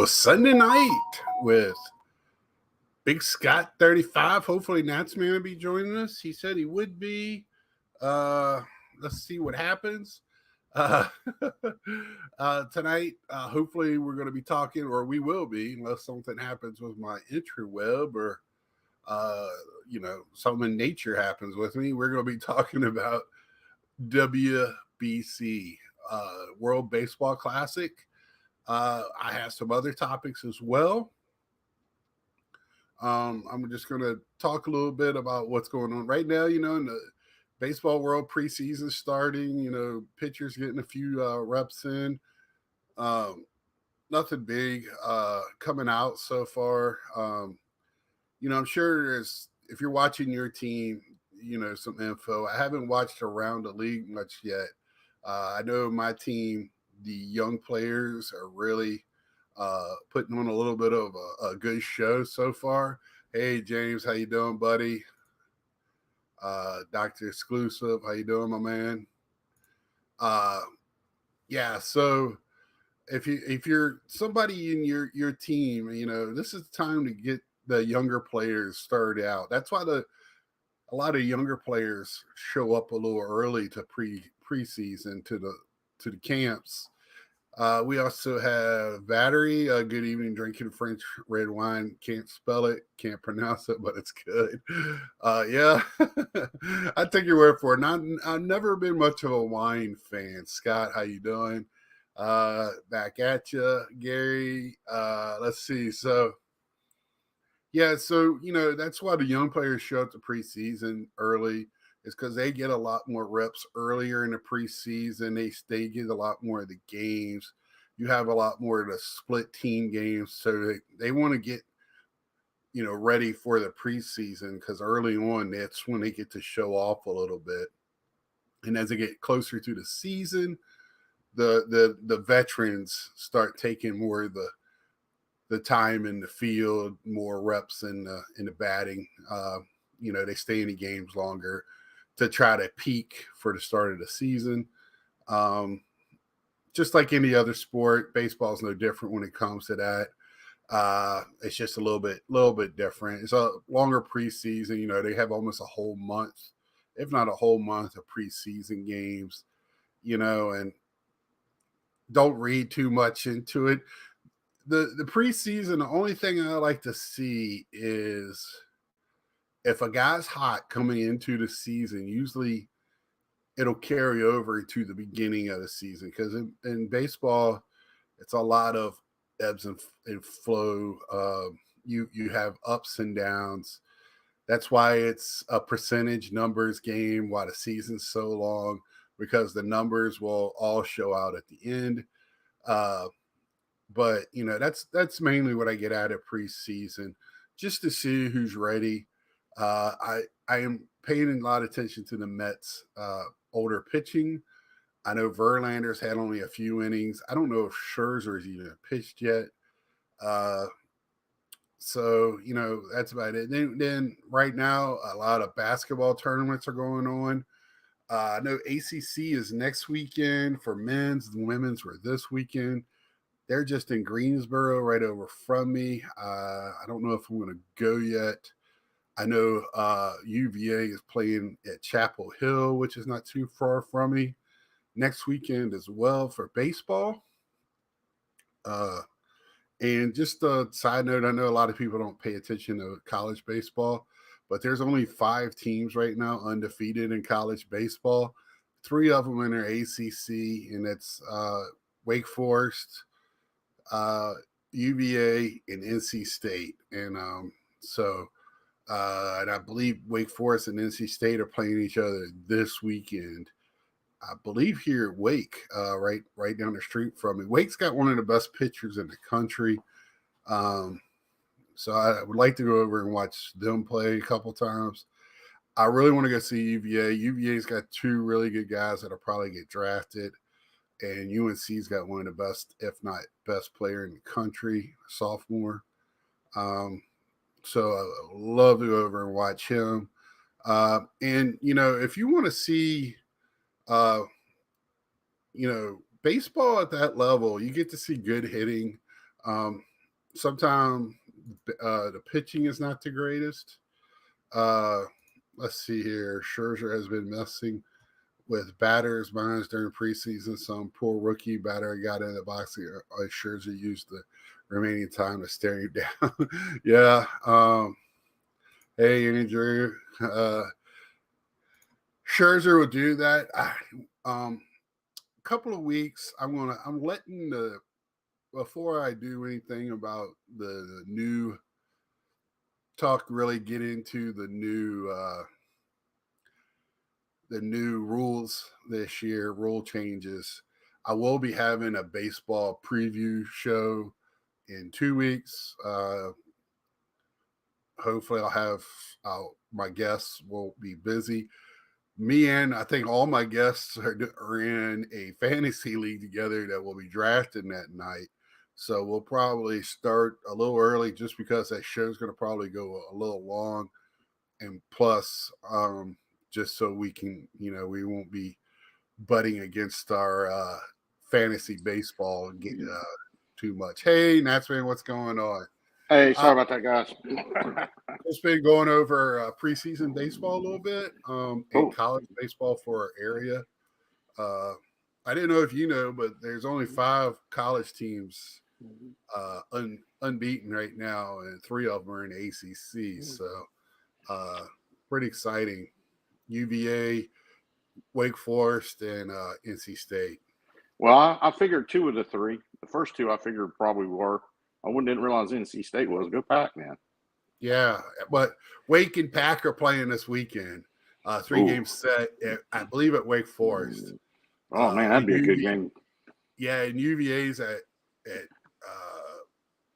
a Sunday night with Big Scott 35. Hopefully, Nat's man will be joining us. He said he would be. Let's see what happens. Uh, Tonight, hopefully, we're going to be talking, or we will be, unless something happens with my interweb or, something in nature happens with me. We're going to be talking about WBC, World Baseball Classic. I have some other topics as well. I'm just going to talk a little bit about what's going on right now, in the baseball world. Preseason starting, pitchers getting a few reps in. Nothing big coming out so far. I'm sure if you're watching your team, some info. I haven't watched around the league much yet. I know my team, the young players are really putting on a little bit of a good show so far. Hey, James, how you doing, buddy? Dr. Exclusive, how you doing, my man? So if you're somebody in your team, this is the time to get the younger players started out. That's why a lot of younger players show up a little early to preseason to the camps. We also have Battery. Good evening, drinking French red wine. Can't spell it, can't pronounce it, but it's good. Yeah, I take your word for it. I've never been much of a wine fan. Scott, how you doing? Back at you, Gary. Let's see. So that's why the young players show up to preseason early. Is because they get a lot more reps earlier in the preseason. They get a lot more of the games. You have a lot more of the split team games. So they want to get, ready for the preseason, because early on, that's when they get to show off a little bit. And as they get closer to the season, the veterans start taking more of the time in the field, more reps in the batting. They stay in the games longer to try to peak for the start of the season. Just like any other sport, baseball is no different when it comes to that. It's just a little bit different. It's a longer preseason. They have almost a whole month, if not a whole month of preseason games, and don't read too much into it. The preseason, the only thing I like to see is if a guy's hot coming into the season, usually it'll carry over to the beginning of the season, because in baseball, it's a lot of ebbs and flow. You have ups and downs. That's why it's a percentage numbers game, why the season's so long, because the numbers will all show out at the end. But that's mainly what I get out of preseason, just to see who's ready. I am paying a lot of attention to the Mets' older pitching. I know Verlander's had only a few innings. I don't know if Scherzer's even pitched yet. So that's about it. Then right now, a lot of basketball tournaments are going on. I know ACC is next weekend for men's. The women's were this weekend. They're just in Greensboro, right over from me. I don't know if I'm going to go yet. I know UVA is playing at Chapel Hill, which is not too far from me, next weekend as well for baseball. And just a side note, I know a lot of people don't pay attention to college baseball, but there's only 5 teams right now undefeated in college baseball. 3 of them in their ACC, and it's Wake Forest, UVA, and NC State. And and I believe Wake Forest and NC State are playing each other this weekend. I believe here at Wake, right down the street from me. Wake's got one of the best pitchers in the country. So I would like to go over and watch them play a couple times. I really want to go see UVA. UVA's got 2 really good guys that'll probably get drafted. And UNC's got one of the best, if not best player in the country, sophomore. So I would love to go over and watch him. And, if you want to see, baseball at that level, you get to see good hitting. sometimes the pitching is not the greatest. Let's see here. Scherzer has been messing with batters' minds during preseason. Some poor rookie batter got in the box. Scherzer used the remaining time to stare you down. Yeah. Hey, Andrew. Scherzer will do that. Couple of weeks. I'm letting before I do anything about the new talk, really get into the new rules this year, rule changes. I will be having a baseball preview show in 2 weeks. Hopefully my guests will be busy. Me and I think all my guests are in a fantasy league together that will be drafting that night. So we'll probably start a little early just because that show's going to probably go a little long. And plus, just so we can, we won't be butting against our fantasy baseball and get too much. Hey, Natsman, what's going on? Hey, sorry about that, guys. Just been going over preseason baseball a little bit and college baseball for our area. I didn't know if you know, but there's only 5 college teams unbeaten right now, and 3 of them are in the ACC. So pretty exciting. UVA, Wake Forest, and NC State. Well, I figured 2 of the 3. The first 2 I figured probably were. I didn't realize NC State was. Go Pack, man. Yeah, but Wake and Pack are playing this weekend. 3-game set, I believe, at Wake Forest. Oh, man, that'd be a good game. Yeah, and UVA's at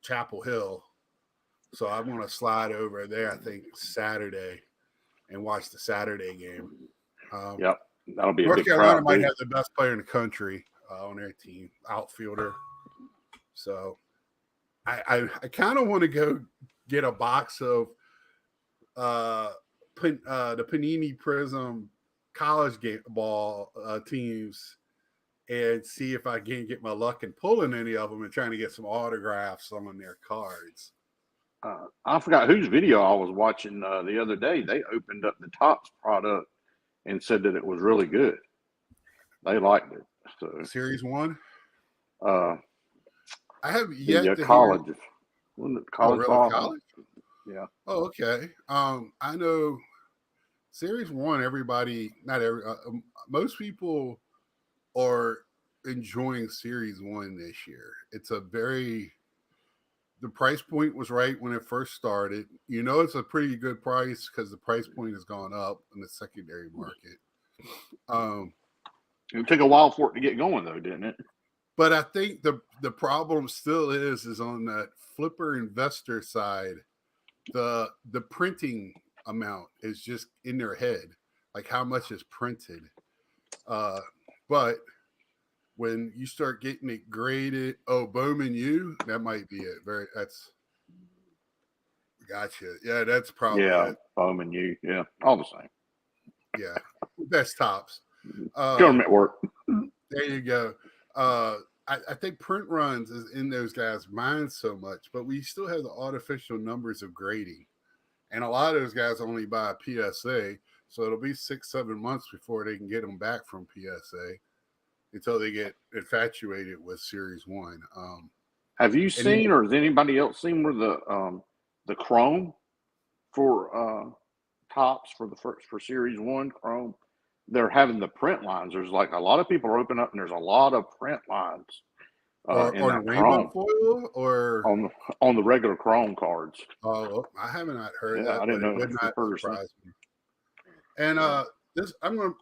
Chapel Hill. So I'm going to slide over there, I think, Saturday and watch the Saturday game. Yep, that'll be North a big Carolina crowd, might have the best player in the country on their team, outfielder. So I kind of want to go get a box of the Panini Prism college game ball teams and see if I can get my luck in pulling any of them and trying to get some autographs on their cards. I forgot whose video I was watching the other day. They opened up the Topps product and said that it was really good. They liked it. So Series 1? I have yet to college. hear. Wasn't it college ball? College? Yeah. Oh, okay. I know Series 1, most people are enjoying Series 1 this year. It's the price point was right when it first started. It's a pretty good price because the price point has gone up in the secondary market. It took a while for it to get going, though, didn't it? But I think the problem still is on that flipper investor side. The printing amount is just in their head, like how much is printed. But when you start getting it graded, Bowman U, that might be it. Gotcha. Yeah, that's probably it. Bowman U, yeah, all the same. Yeah, that's Topps. Government work. There you go. I think print runs is in those guys' minds so much, but we still have the artificial numbers of grading. And a lot of those guys only buy a PSA, so it'll be 6-7 months before they can get them back from PSA until they get infatuated with Series 1. Have you seen, or has anybody else seen where the Chrome for Topps for Series 1 Chrome, they're having the print lines? There's like a lot of people are opening up, and there's a lot of print lines. On rainbow foil or on the regular Chrome cards. Oh, I haven't heard that. I didn't know. It would not surprise me. And I'm going to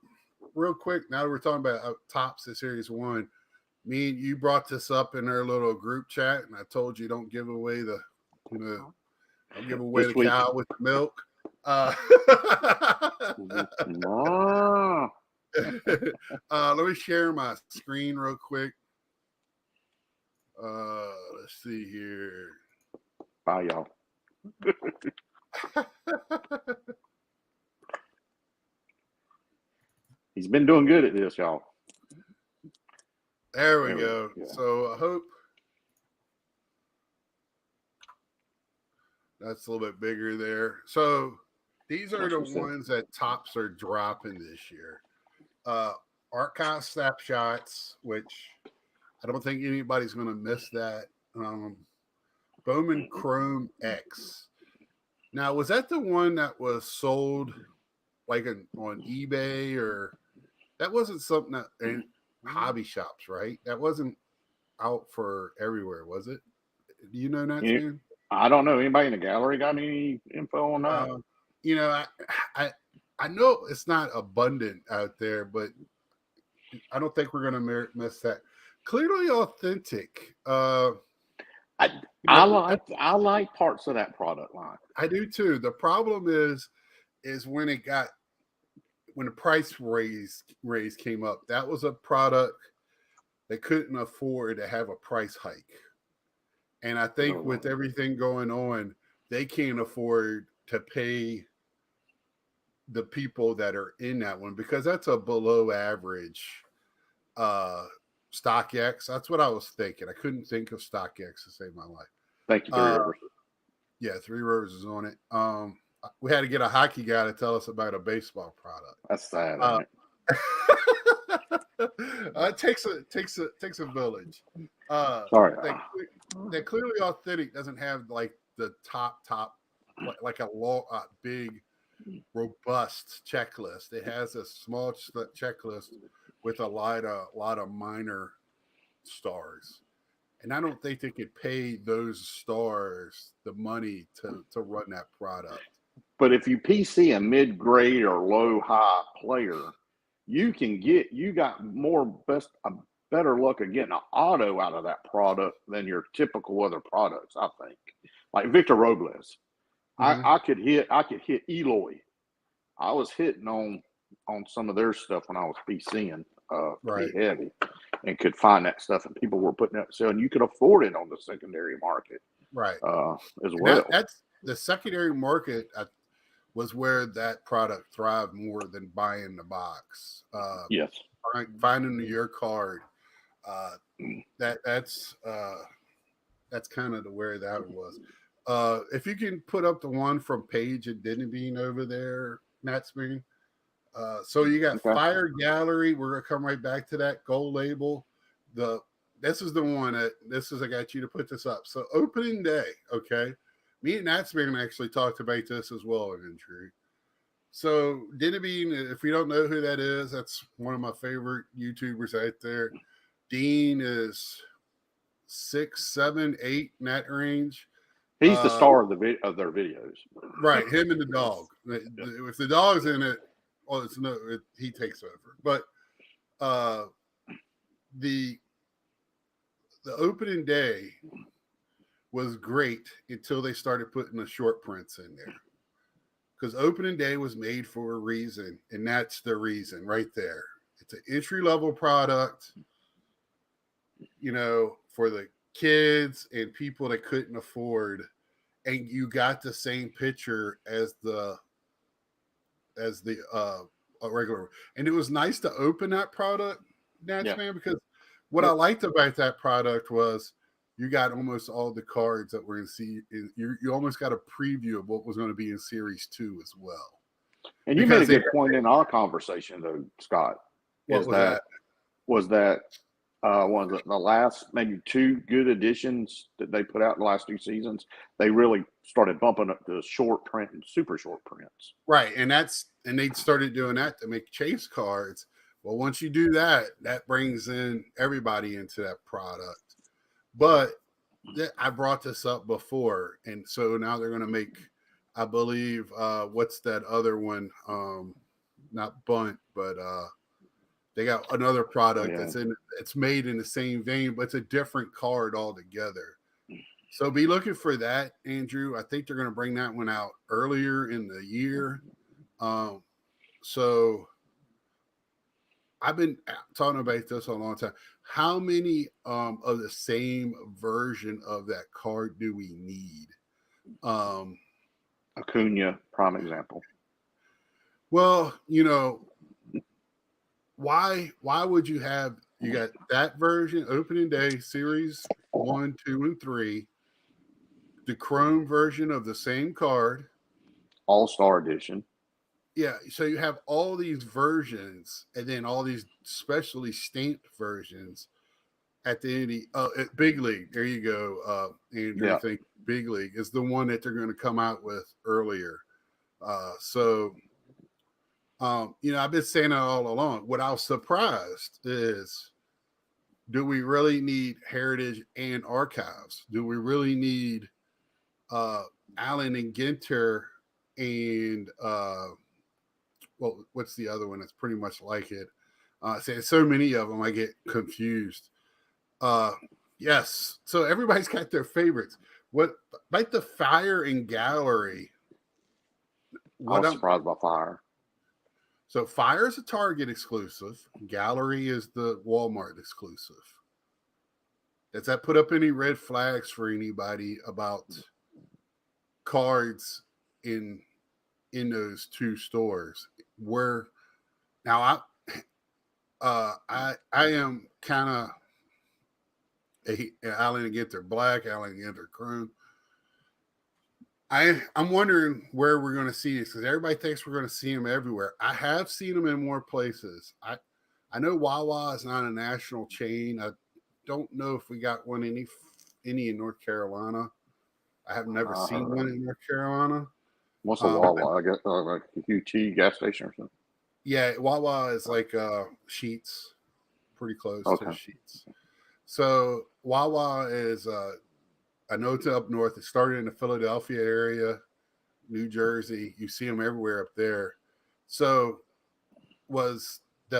real quick. Now that we're talking about Topps of Series 1, me and you brought this up in our little group chat, and I told you don't give away the cow with the milk. Let me share my screen real quick. Let's see here. Bye, y'all. He's been doing good at this, y'all. There we go. Yeah. So I hope That's a little bit bigger there. So these are That's the what's up. ones that tops are dropping this year. Uh, Archive snapshots, which I don't think anybody's going to miss that. Bowman Chrome X. Now, was that the one that was sold like on eBay, or that wasn't something that in hobby shops, right? That wasn't out for everywhere, was it? Do you know that, Yeah, man? I don't know. Anybody in the gallery got any info on that? Uh, you know, I I know it's not abundant out there, but I don't think we're going to miss that. Clearly authentic. I You know, I like parts of that product line. I do too. The problem is when the price raise came up. That was a product they couldn't afford to have a price hike, and I think with everything going on, they can't afford to pay the people that are in that one because that's a below average uh StockX. That's what I was thinking. I couldn't think of StockX to save my life. Thank you, Three Uh Rivers. yeah, Three Rivers is on it. We had to get a hockey guy to tell us about a baseball product. That's sad, Uh, ain't it takes a village. it? Sorry. That clearly authentic doesn't have like the top like a big robust checklist. It has a small checklist with a lot of minor stars, and I don't think they could pay those stars the money to run that product. But if you PC a mid grade or low high player, you got a better luck of getting an auto out of that product than your typical other products. I think, like Victor Robles, Mm-hmm. I could hit Eloy. I was hitting on some of their stuff when I was PCing Right. pretty heavy, and could find that stuff, and people were putting it so, and you could afford it on the secondary market, Right. as And well. that's the secondary market was where that product thrived more than buying the box. Yes. Finding your card. That's kind of the where that was. If you can put up the one from Page and Dennebean over there, Natsman. So you got Okay. Fire Gallery. We're gonna come right back to that gold label. This is the one I got you to put this up. So opening day, okay. Me and Natsman actually talked about this as well in injury. So Dennebean, if you don't know who that is, that's one of my favorite YouTubers out there. Dean is 6, 7, 8 in that range. He's the star of their videos. Right, him and the dog. If the dog's in it, well, he takes over. But the opening day was great until they started putting the short prints in there. Because opening day was made for a reason, and that's the reason right there. It's an entry level product, for the kids and people that couldn't afford, and you got the same picture as the regular. And it was nice to open that product, man, because what I liked about that product was you got almost all the cards that were you almost got a preview of what was going to be in Series 2 as well. And you made a good point in our conversation, though, Scott. What was that? Was that one of the last maybe 2 good editions that they put out in the last 2 seasons? They really started bumping up the short print and super short prints. Right, and they started doing that to make chase cards. Well, once you do that, that brings in everybody into that product. But I brought this up before, and so now they're going to make, I believe, what's that other one? Not Bunt, but they got another product it's made in the same vein, but it's a different card altogether. So be looking for that, Andrew. I think they're going to bring that one out earlier in the year. So I've been talking about this a long time. How many of the same version of that card do we need? Acuna, prime example. Well, why would you got that version, opening day, series 1, 2, and 3, the Chrome version of the same card. All-Star Edition. Yeah, so you have all these versions, and then all these specially stamped versions at the end. At Big League, there you go, Andrew. Yeah. I think Big League is the one that they're going to come out with earlier. So I've been saying it all along. What I was surprised is, do we really need heritage and archives? Do we really need Allen and Ginter and what's the other one that's pretty much like it? So many of them, I get confused. Yes, so everybody's got their favorites. What, like the Fire and Gallery? I was surprised by Fire. So Fire is a Target exclusive. Gallery is the Walmart exclusive. Does that put up any red flags for anybody about cards in those two stores? Where now I am kind of Allen and Ginter Black, Allen and Ginter Chrome. I'm wondering where we're going to see this, because everybody thinks we're going to see them everywhere. I have seen them in more places. I know Wawa is not a national chain. I don't know if we got one any in North Carolina. I have never seen one in North Carolina. What's a Wawa? I guess like a UT gas station or something. Yeah, Wawa is like Sheets, pretty close to Sheets. So Wawa is I know it's up north. It started in the Philadelphia area, New Jersey. You see them everywhere up there. So they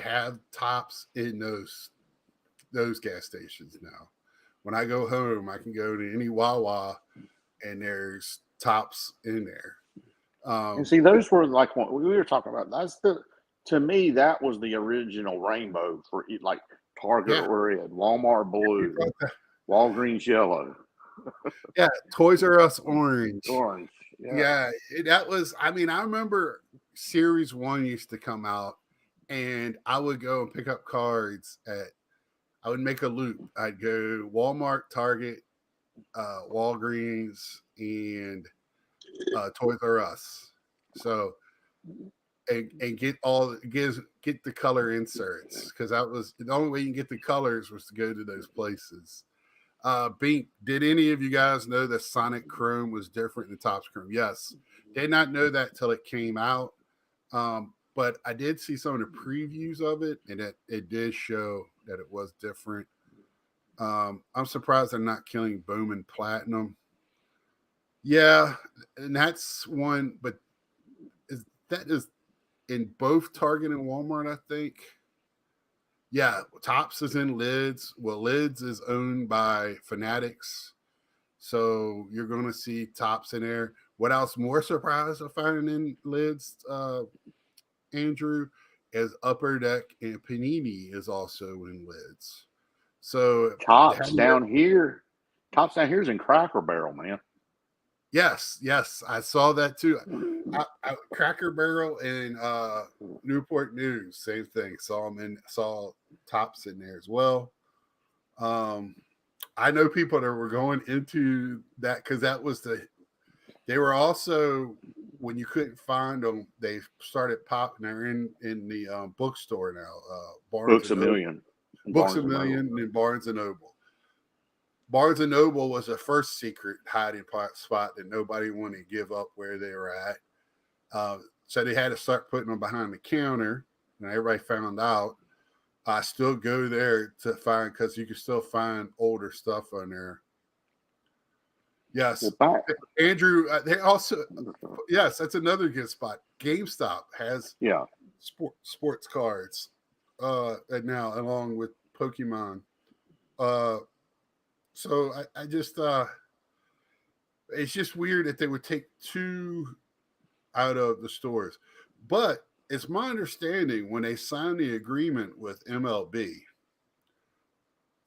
have Tops in those gas stations now. When I go home, I can go to any Wawa and there's Tops in there. And see, those were like what we were talking about. To me, that was the original rainbow for like Target red, Walmart blue, Walgreens yellow. Yeah, Toys R Us orange. Orange. Yeah, that was, I remember Series 1 used to come out, and I would go and pick up cards I would make a loop. I'd go Walmart, Target, Walgreens, and Toys R Us. So and get the color inserts, because that was the only way you can get the colors, was to go to those places. Bink, did any of you guys know that Sonic Chrome was different than Topps Chrome? Yes. Did not know that till it came out. But I did see some of the previews of it, and it did show that it was different. I'm surprised they're not killing Bowman Platinum. Yeah, and that's one, but that is in both Target and Walmart, I think. Yeah, Topps is in Lids. Well, Lids is owned by Fanatics, so you're going to see Topps in there. What else more surprised of finding in Lids, Andrew, is Upper Deck and Panini is also in Lids. So Topps down here is in Cracker Barrel, man. Yes, I saw that too. Cracker Barrel and Newport News, same thing. Saw Topps in there as well. I know people that were going into that because that was they were also, when you couldn't find them, they started popping. They're in the bookstore now. Books a Million. Books a Million and Barnes and Noble. Barnes and Noble was the first secret hiding spot that nobody wanted to give up where they were at. So they had to start putting them behind the counter, and everybody found out. I still go there to find, because you can still find older stuff on there. Yes. Andrew, they also, yes, that's another good spot. GameStop has sports cards now, along with Pokemon. So I just, it's just weird that they would take two out of the stores. But it's my understanding, when they signed the agreement with MLB,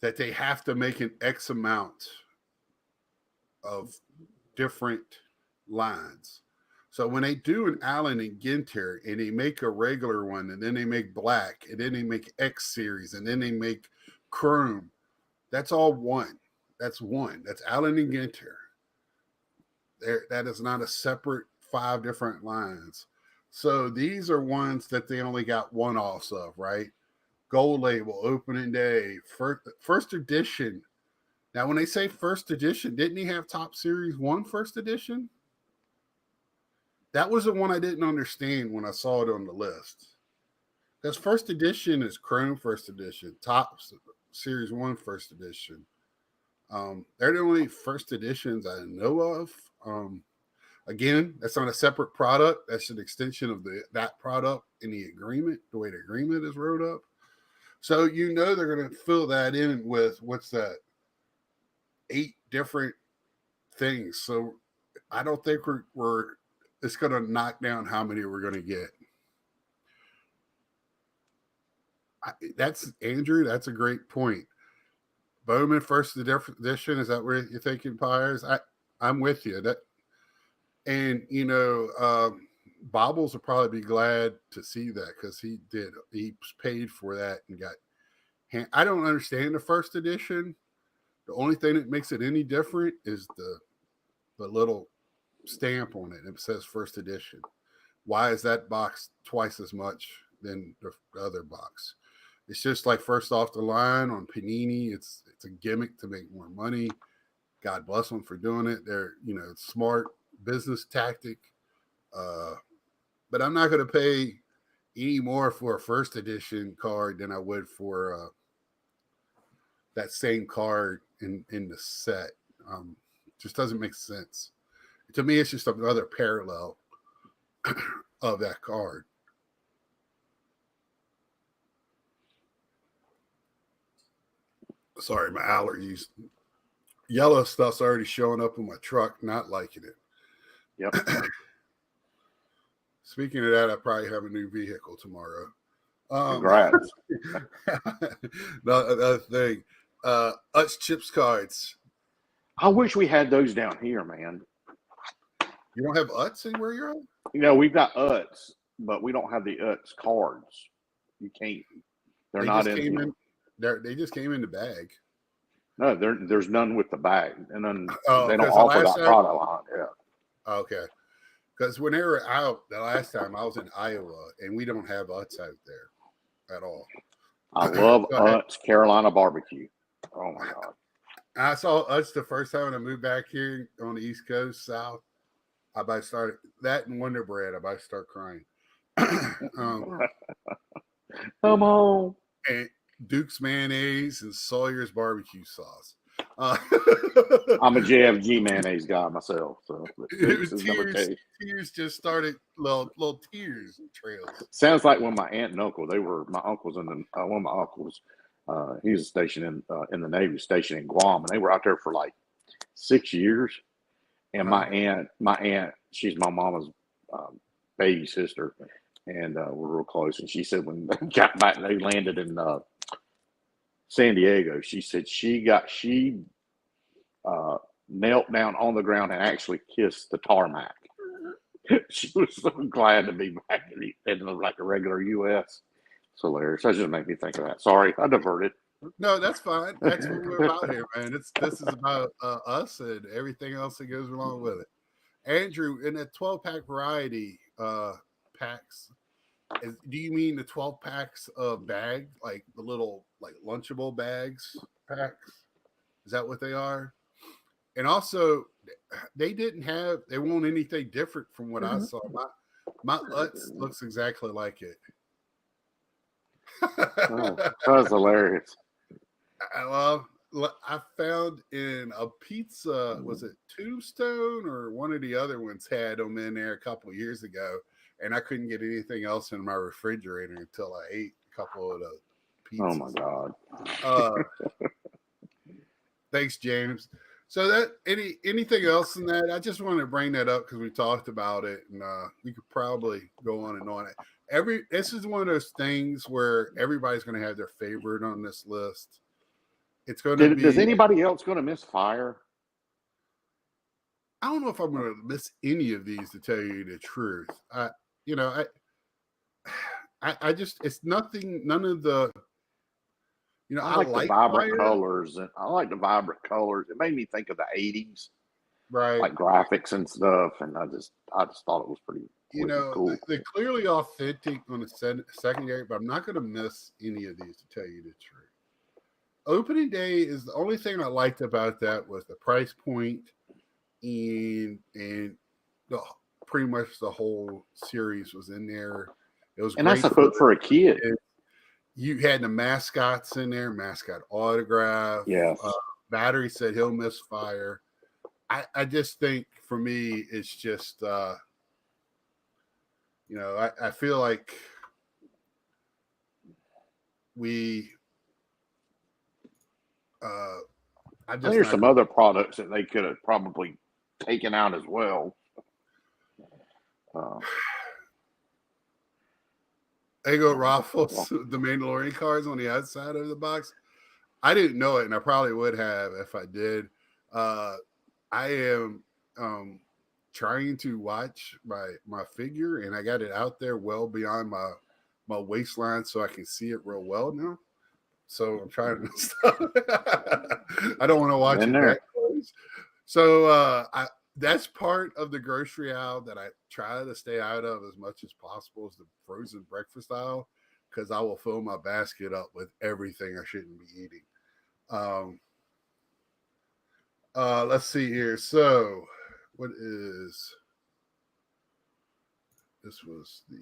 that they have to make an X amount of different lines. So when they do an Allen and Ginter, and they make a regular one, and then they make black, and then they make X series, and then they make Chrome, that's all one. That's one. That's Allen and Ginter. That is not a separate 5 different lines. So these are ones that they only got one-offs of, right? Gold label, opening day, first edition. Now, when they say first edition, didn't he have Top Series 1 first edition? That was the one I didn't understand when I saw it on the list. Because first edition is Chrome first edition, Top Series 1 first edition. They're the only first editions I know of. Again, that's not a separate product. That's an extension of that product in the agreement, the way the agreement is wrote up. So you know they're going to fill that in with, what's that, 8 different things. So I don't think we're it's going to knock down how many we're going to get. That's Andrew. That's a great point. Bowman first edition. Is that where you're thinking, Pyres? I'm with you. And Bobbles will probably be glad to see that because he paid for that and got. I don't understand the first edition. The only thing that makes it any different is the little stamp on it. It says first edition. Why is that box twice as much than the other box? It's just like first off the line on Panini. It's a gimmick to make more money. God bless them for doing it. They're smart business tactic. But I'm not going to pay any more for a first edition card than I would for that same card in the set. Just doesn't make sense. To me, it's just another parallel of that card. Sorry, my allergies. Yellow stuff's already showing up in my truck, not liking it. Yep. Speaking of that, I probably have a new vehicle tomorrow. Congrats. the other thing, Utz Chips cards. I wish we had those down here, man. You don't have Utz anywhere you're at? We've got Utz, but we don't have the Utz cards. You can't. They're not in. They just came in the bag. No, there's none with the bag, and then they don't offer that product line. Yeah. Okay. Because when they were out the last time, I was in Iowa, and we don't have Utz out there at all. I love Utz Carolina barbecue. Oh my God! I saw Utz the first time when I moved back here on the East Coast, South. I about started that and Wonder Bread. I about to start crying. Come on. And Duke's mayonnaise and Sawyer's barbecue sauce. I'm a JFG mayonnaise guy myself, so tears just started, little tears trails. Sounds like when my aunt and uncle, my uncles and one of my uncles, he was stationed in the Navy, stationed in Guam, and they were out there for like 6 years. And my aunt, she's my mama's baby sister, and we're real close. And she said when they got back, they landed in San Diego. She said she knelt down on the ground and actually kissed the tarmac. She was so glad to be back in like a regular U.S. It's hilarious. That just made me think of that. Sorry, I diverted. No, that's fine. That's what we're about here, man. This is about us and everything else that goes along with it. Andrew, in the 12-pack variety packs, do you mean the 12 packs of bag, like the little like Lunchable bags packs? Is that what they are? And also, they won't anything different from what I saw. My Utz looks exactly like it. That was hilarious. I found in a pizza, was it Tombstone or one of the other ones had them in there a couple of years ago, and I couldn't get anything else in my refrigerator until I ate a couple of the pizzas. Oh my God. Thanks, James. So that anything else in that? I just wanted to bring that up because we talked about it, and we could probably go on and on. This is one of those things where everybody's going to have their favorite on this list. It's going to be. Does anybody else going to miss Fire? I don't know if I'm going to miss any of these, to tell you the truth. I just, it's nothing. None of the I I like the like vibrant fire, colors, and I like the vibrant colors. It made me think of the '80s, right? like graphics and stuff, and I just thought it was pretty cool. They're clearly authentic on the secondary, but I'm not going to miss any of these to tell you the truth. Opening day is the only thing I liked about that was the price point and the pretty much the whole series was in there. It was And that's great a foot for a kid. You had the mascots in there, mascot autograph. Yes. Battery said he'll miss fire. I just think for me, it's just, I feel like we, I'm just There's not some going other products that they could have probably taken out as well. Ego Raffles, the Mandalorian cards on the outside of the box. I didn't know it, and I probably would have if I did. I am trying to watch my figure, and I got it out there well beyond my waistline, so I can see it real well now. So I'm trying to stop. I don't want to watch it that close. So that's part of the grocery aisle that I try to stay out of as much as possible, is the frozen breakfast aisle, because I will fill my basket up with everything I shouldn't be eating. Let's see here. So what is this? Was the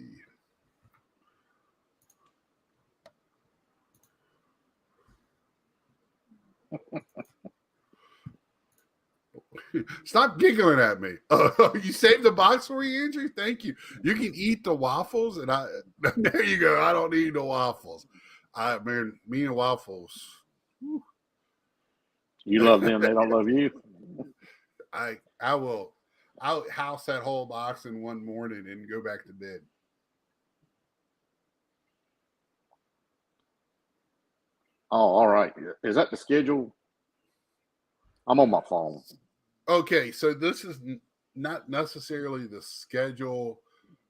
Stop giggling at me. You saved the box for me, Andrew? Thank you. You can eat the waffles, and there you go. I don't need the waffles. Me and waffles. Whew. You love them, they don't love you. I'll house that whole box in one morning and go back to bed. Oh, all right. Is that the schedule? I'm on my phone. Okay, so this is not necessarily the schedule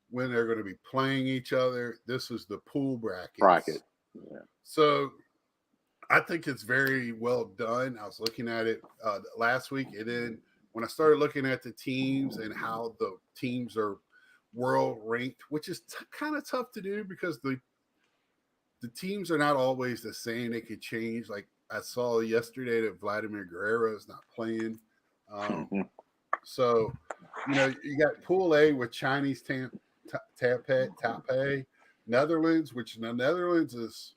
when they're going to be playing each other. This is the pool bracket. Yeah. So I think it's very well done. I was looking at it last week, and then when I started looking at the teams and how the teams are world ranked, which is kind of tough to do because the teams are not always the same. They could change. Like I saw yesterday that Vladimir Guerrero is not playing. So, you got Pool A with Chinese Taipei, Netherlands, which the Netherlands is,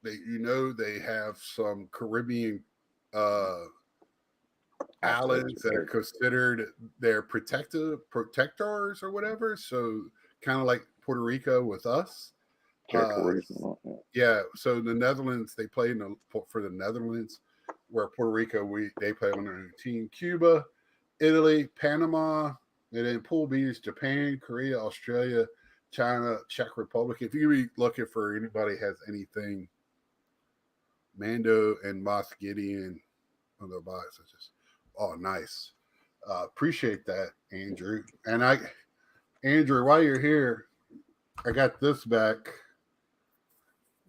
they have some Caribbean islands that are considered their protectors or whatever. So kind of like Puerto Rico with us. Yeah. So the Netherlands, they play for the Netherlands, where Puerto Rico they play on their team. Cuba, Italy, Panama, and then Pool B is Japan, Korea, Australia, China, Czech Republic. If you be looking for anybody has anything, Mando and Moth Gideon on their box, it's just nice. Appreciate that, Andrew. And Andrew, while you're here, I got this back.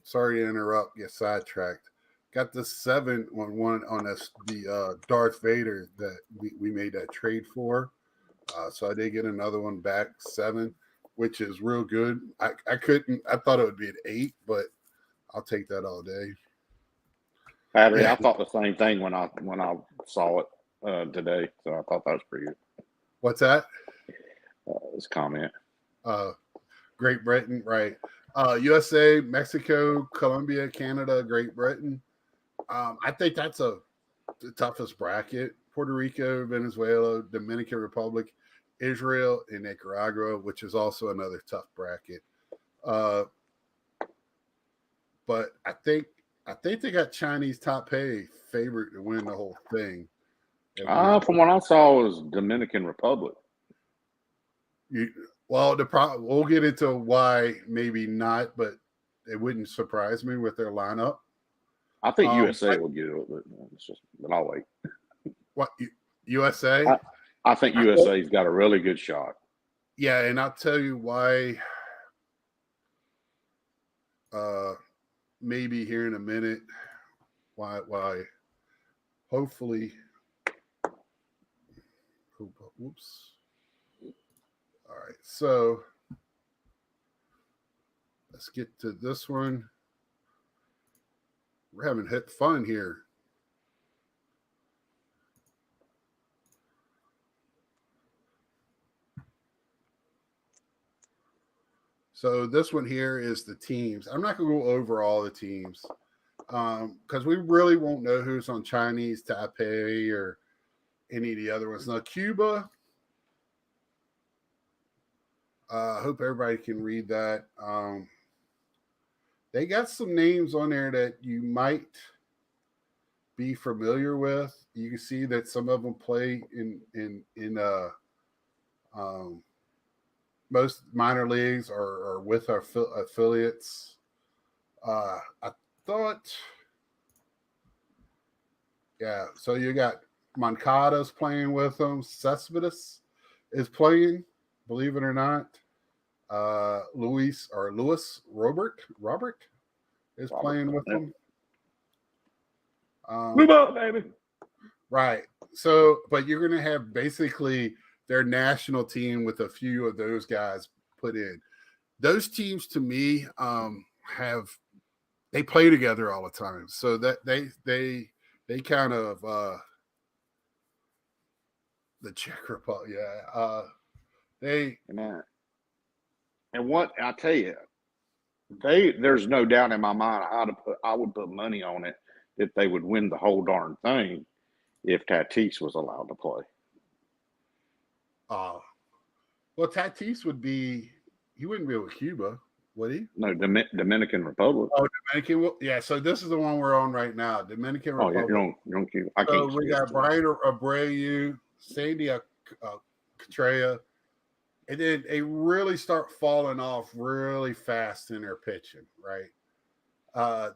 Sorry to interrupt, get sidetracked. Got the 7-1 on the Darth Vader that we made that trade for. So I did get another one back, 7, which is real good. I thought it would be an 8, but I'll take that all day. Battery, I thought the same thing when I saw it today. So I thought that was pretty good. What's that? This comment. Great Britain, right. USA, Mexico, Colombia, Canada, Great Britain. I think that's the toughest bracket. Puerto Rico, Venezuela, Dominican Republic, Israel, and Nicaragua, which is also another tough bracket. But I think they got Chinese Taipei favorite to win the whole thing. From what I saw, it was Dominican Republic. We'll get into why maybe not, but it wouldn't surprise me with their lineup. I think USA will get it, but I'll wait. What, USA? I think USA's got a really good shot. Yeah, and I'll tell you why. maybe here in a minute. Why? Hopefully. Oops. All right. So let's get to this one. We're having fun here. So this one here is the teams. I'm not going to go over all the teams because we really won't know who's on Chinese Taipei or any of the other ones. Now, Cuba, I hope everybody can read that. They got some names on there that you might be familiar with. You can see that some of them play in most minor leagues or with our affiliates. I thought, yeah. So you got Moncada's playing with them. Cespedes is playing, believe it or not. Louis Robert is playing with them. Move up, baby. Right. So, but you're going to have basically their national team with a few of those guys put in. Those teams, to me, they play together all the time. So that they kind of the Czech Republic, yeah. And what I tell you, there's no doubt in my mind I would put money on it that they would win the whole darn thing if Tatis was allowed to play. Well, Tatis he wouldn't be with Cuba, would he? No, Dominican Republic. Oh, Dominican. Yeah, so this is the one we're on right now, Dominican Republic. Oh, you're on Cuba. So we got Brian Abreu, Sandy Contreras, and then they really start falling off really fast in their pitching, right?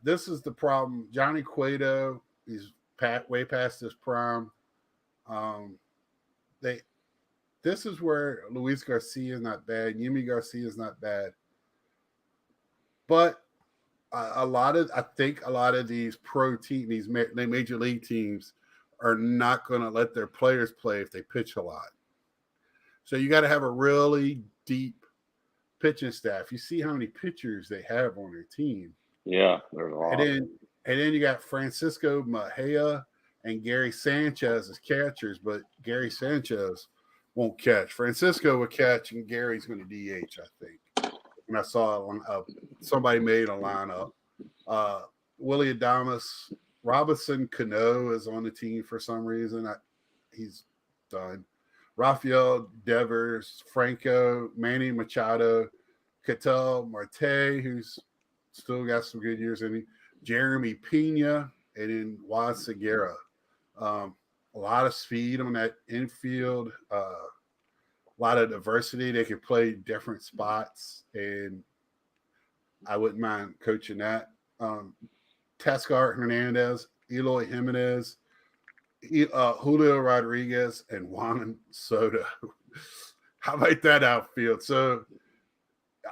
This is the problem. Johnny Cueto, he's way past his prime. This is where Luis Garcia is not bad. Yimi Garcia is not bad. But I think a lot of these pro teams, these major league teams, are not going to let their players play if they pitch a lot. So you got to have a really deep pitching staff. You see how many pitchers they have on their team. Yeah, there's a lot. And then you got Francisco Mejia and Gary Sanchez as catchers, but Gary Sanchez won't catch. Francisco will catch, and Gary's going to DH, I think. And I saw somebody made a lineup. Willie Adames, Robinson Cano is on the team for some reason. He's done. Rafael Devers, Franco, Manny Machado, Ketel Marte, who's still got some good years in him, Jeremy Pena, and then Juan Segura. A lot of speed on that infield, a lot of diversity. They could play different spots, and I wouldn't mind coaching that. Teoscar Hernandez, Eloy Jimenez, Julio Rodriguez, and Juan Soto. How about that outfield? So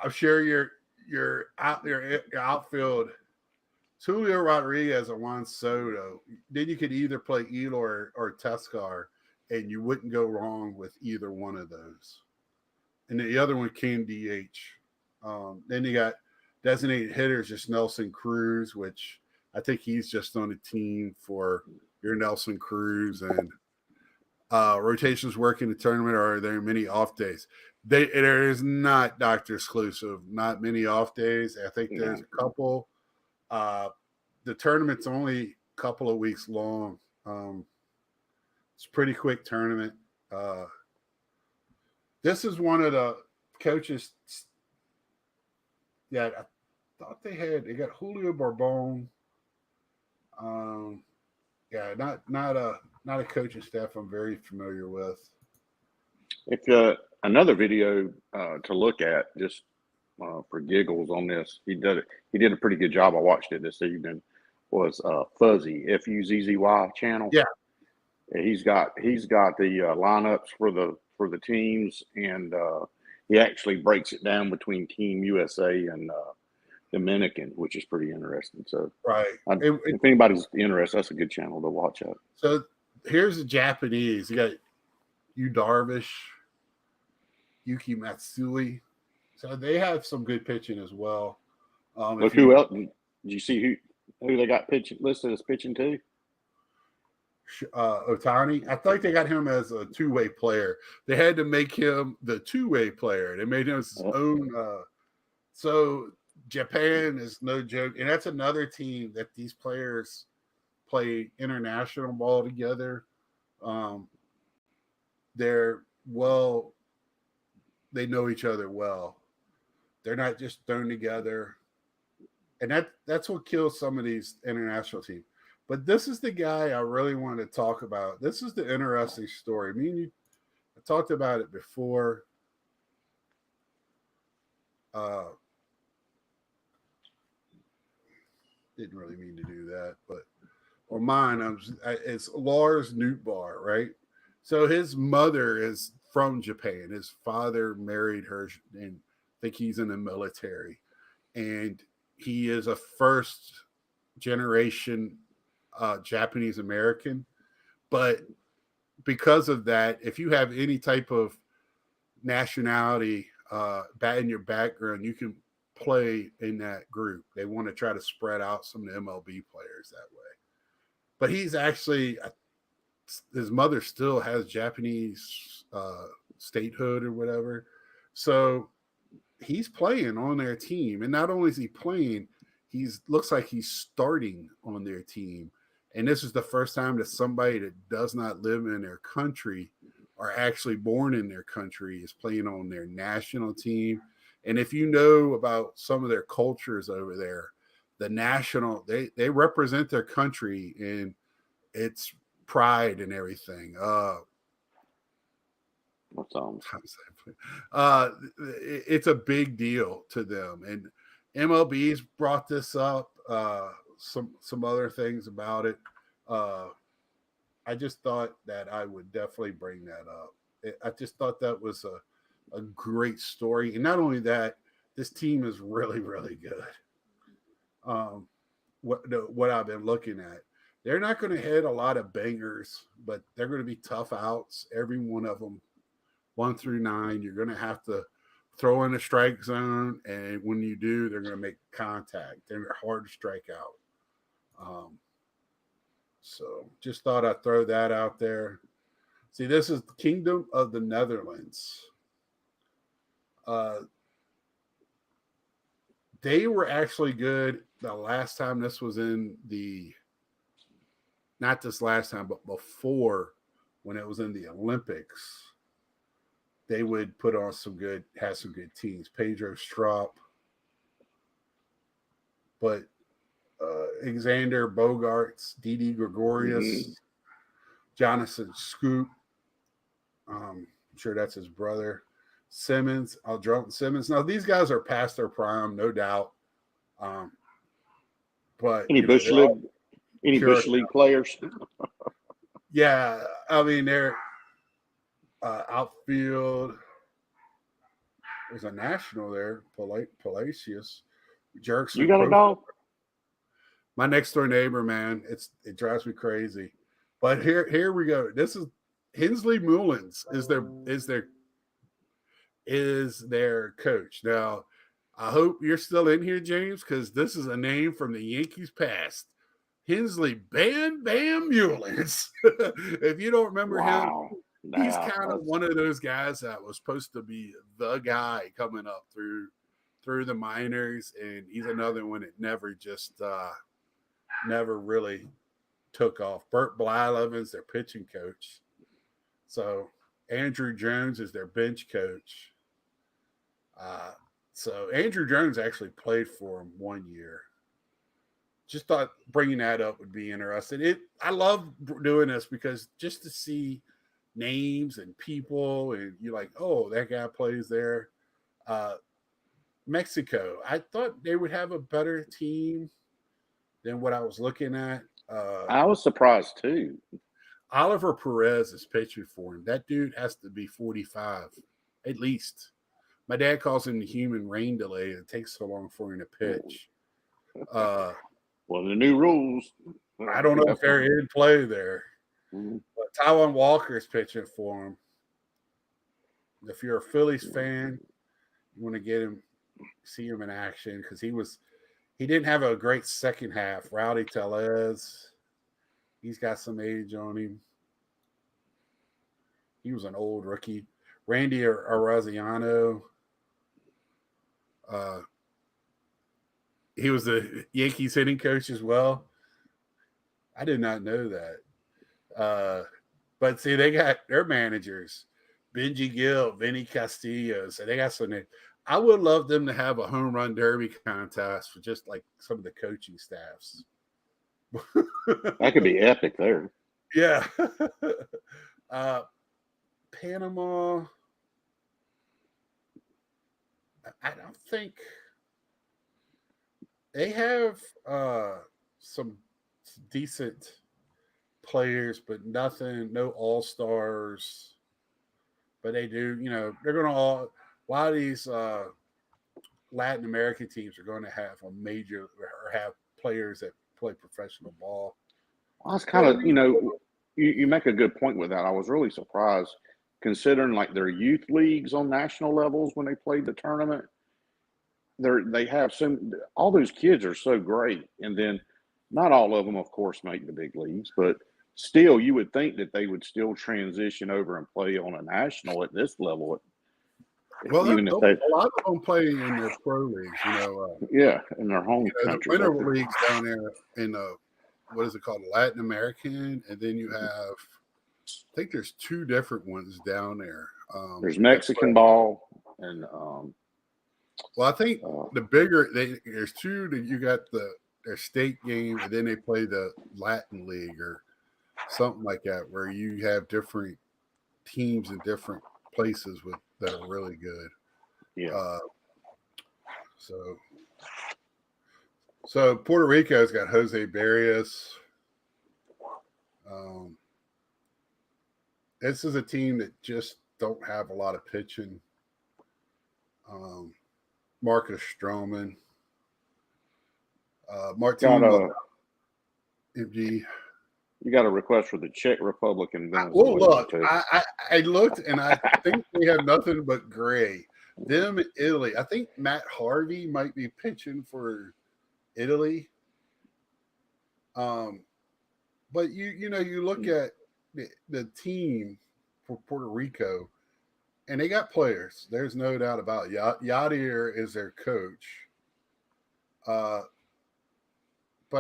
I'm sure your outfield, Julio Rodriguez and Juan Soto. Then you could either play Eloy or Teoscar, and you wouldn't go wrong with either one of those. And the other one can DH. Then you got designated hitters, just Nelson Cruz, which I think he's just on the team for your Nelson Cruz, and rotations work in the tournament. Or are there many off days? There is not doctor exclusive, not many off days. I think there's a couple. The tournament's only a couple of weeks long. It's a pretty quick tournament. This is one of the coaches. Yeah, I thought they got Julio Bourbon. Yeah, not a coaching staff I'm very familiar with. If another video to look at, just for giggles on this, he did a pretty good job. I watched it this evening. Was Fuzzy Fuzzy channel? Yeah, he's got the lineups for the teams, and he actually breaks it down between Team USA and Dominican, which is pretty interesting. So, right. if anybody's interested, that's a good channel to watch out. So here's the Japanese. You got Yu Darvish, Yuki Matsui. So they have some good pitching as well. Look, who else? Did you see who they got pitching listed as pitching too? Otani. I think they got him as a two-way player. They had to make him the two-way player. They made him his own. So Japan is no joke, and that's another team that these players play international ball together. They're well. They know each other well. They're not just thrown together, and that's what kills some of these international teams. But this is the guy I really want to talk about. This is the interesting story. Me and you, I talked about it before. Didn't really mean to do that, but or mine. It's Lars Nootbaar, right? So his mother is from Japan. His father married her, and I think he's in the military, and he is a first generation Japanese American. But because of that, if you have any type of nationality in your background, you can play in that group. They want to try to spread out some of the MLB players that way. But he's actually, his mother still has Japanese statehood or whatever. So he's playing on their team. And not only is he playing, looks like he's starting on their team. And this is the first time that somebody that does not live in their country or actually born in their country is playing on their national team. And if you know about some of their cultures over there, the national, they represent their country and its pride and everything. It's a big deal to them. And MLB's brought this up. Some other things about it. I just thought that I would definitely bring that up. I just thought that was a great story. And not only that, this team is really, really good. What I've been looking at, they're not going to hit a lot of bangers, but they're going to be tough outs. Every one of them, 1 through 9, you're going to have to throw in a strike zone. And when you do, they're going to make contact. They're hard to strike out. So just thought I'd throw that out there. See, this is the Kingdom of the Netherlands. They were actually good the last time this was in not this last time, but before when it was in the Olympics. They would put on some good teams. Pedro Strop, but Alexander Bogarts, Didi Gregorius, Jonathan Scoop. I'm sure that's his brother. Simmons, Aldrelton Simmons. Now, these guys are past their prime, no doubt. But any Bush League players? Yeah, I mean, they're outfield. There's a national there, Palacios. Jerks. You got a dog? My next door neighbor, man, it drives me crazy. But here we go. This is Hensley Mullins is their coach. Now, I hope you're still in here, James, because this is a name from the Yankees past. Hensley Bam Bam Mullins. If you don't remember him, he's kind of one of those guys that was supposed to be the guy coming up through the minors, and he's another one that never really took off. Bert Blyleven's their pitching coach. So Andrew Jones is their bench coach. So Andrew Jones actually played for him 1 year. Just thought bringing that up would be interesting. I love doing this because just to see names and people, and you're like, oh, that guy plays there. Mexico, I thought they would have a better team than what I was looking at. I was surprised too. Oliver Perez is pitching for him. That dude has to be 45 at least. My dad calls him the human rain delay. It takes so long for him to pitch. Well, the new rules. I don't know if they're in play there. Mhm. But Taiwan Walker is pitching for him. If you're a Phillies fan, you want to get him, see him in action because he didn't have a great second half. Rowdy Tellez, he's got some age on him. He was an old rookie. Randy Arraziano, he was the Yankees hitting coach as well. I did not know that. But see, they got their managers, Benji Gill, Vinny Castillo. So they got some. I would love them to have a home run derby contest for just like some of the coaching staffs. That could be epic there. Yeah. Panama. I don't think they have some decent players, but nothing, no all stars. But they do, they're going to a lot of these Latin American teams are going to have a major or have players that play professional ball. I was kind of, you make a good point with that. I was really surprised considering like their youth leagues on national levels when they played the tournament. They have all those kids are so great, and then not all of them, of course, make the big leagues, but still, you would think that they would still transition over and play on a national at this level. Well, even if a lot of them play in their pro leagues, yeah, in their home country. The winter leagues down there in what is it called, Latin American, and then you have, I think there's two different ones down there. There's Mexican ball and. Well, I think the bigger there's two that you got their state game, and then they play the Latin League or something like that, where you have different teams in different places that are really good. Yeah. So Puerto Rico's got Jose Barrios. This is a team that just don't have a lot of pitching. Marcus Stroman, Martin MG. You got a request for the Czech Republic and Venezuela. Well, look, I looked and I think they have nothing but gray. Them in Italy. I think Matt Harvey might be pitching for Italy. But you look at the team for Puerto Rico, and they got players. There's no doubt about it. Yadier is their coach. But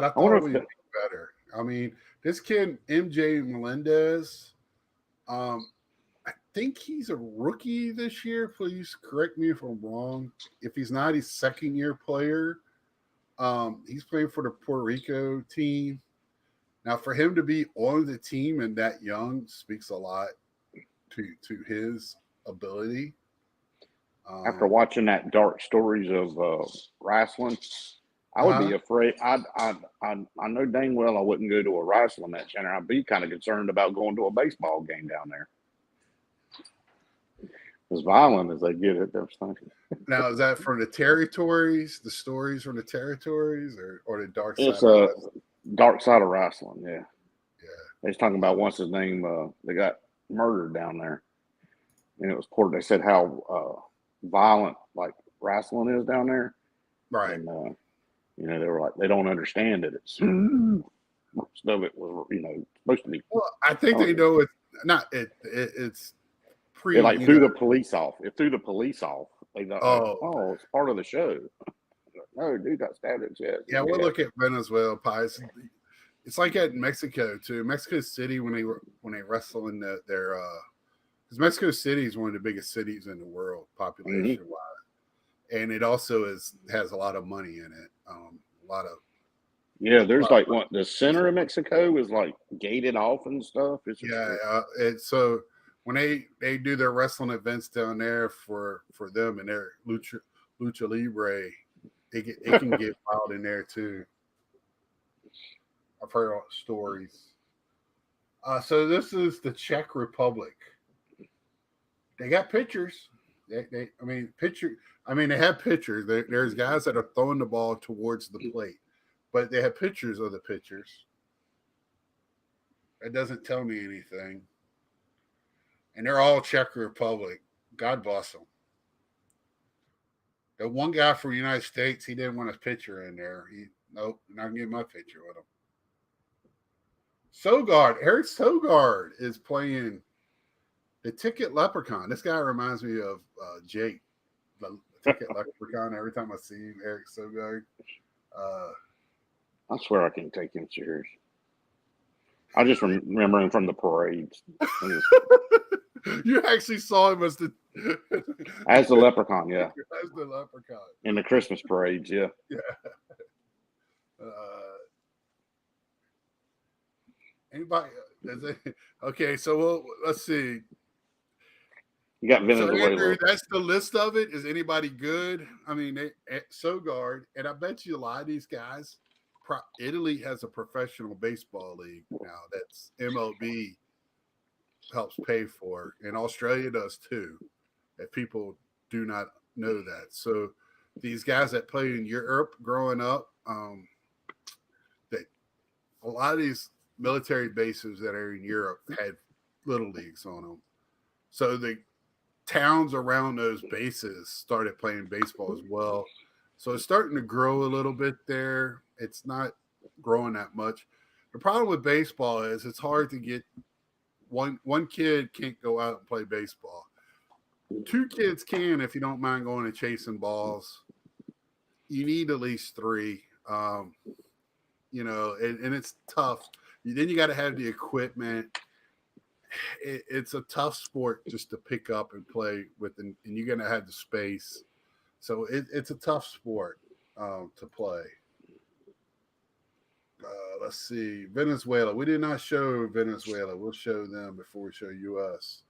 I thought it would be better. I mean, this kid, MJ Melendez, I think he's a rookie this year. Please correct me if I'm wrong. If he's not, he's second-year player. He's playing for the Puerto Rico team. Now, for him to be on the team and that young speaks a lot to his ability. After watching that Dark Stories of wrestling, I would be afraid. I know dang well I wouldn't go to a wrestling match, and I'd be kind of concerned about going to a baseball game down there. As violent as they get it, they're thinking. Now, is that from the territories, the stories from the territories, or the dark side? It's a dark side of wrestling, yeah. They was talking about once his name, they got murdered down there, and it was they said how violent like wrestling is down there, right? And they were like, they don't understand it. It's most of it was supposed to be. Well, I think they know it's not. It's pre. Like threw the police off. It threw the police off. They thought, it's part of the show. No, dude got stabbed in the chest. Yeah, we'll look at Venezuela pies. It's like at Mexico too. Mexico City when they wrestle in their because Mexico City is one of the biggest cities in the world population wise, and it also has a lot of money in it. A lot of there's like the center of Mexico is like gated off and stuff. It's so when they do their wrestling events down there for them and their lucha libre, it can get wild in there too. I've heard stories. So this is the Czech Republic. They got pitchers. I mean, they have pitchers. There's guys that are throwing the ball towards the plate, but they have pictures of the pitchers. That doesn't tell me anything. And they're all Czech Republic. God bless them. The one guy from the United States, he didn't want his picture in there. Nope, not gonna get my picture with him. Eric Sogard is playing the Ticket Leprechaun. This guy reminds me of Jake, the Ticket Leprechaun. Every time I see him, Eric Sogard. I swear I can't take him serious. I just remember him from the parades. You actually saw him as the leprechaun, yeah. As the leprechaun. In the Christmas parades, yeah. Yeah. Anybody? Okay, so let's see. You got Venezuela. So Andrew, that's the list of it. Is anybody good? I mean, Sogard, and I bet you a lot of these guys. Italy has a professional baseball league now that's MLB helps pay for, and Australia does too. If people do not know that, so these guys that played in Europe growing up, that a lot of these military bases that are in Europe had little leagues on them, so the towns around those bases started playing baseball as well. So it's starting to grow a little bit there. It's not growing that much. The problem with baseball is it's hard to get one kid can't go out and play baseball. 2 kids can if you don't mind going and chasing balls. You need at least 3. And it's tough. Then you got to have the equipment. It's a tough sport just to pick up and play with, and you're going to have the space. So it's a tough sport to play. Let's see. Venezuela. We did not show Venezuela. We'll show them before we show U.S.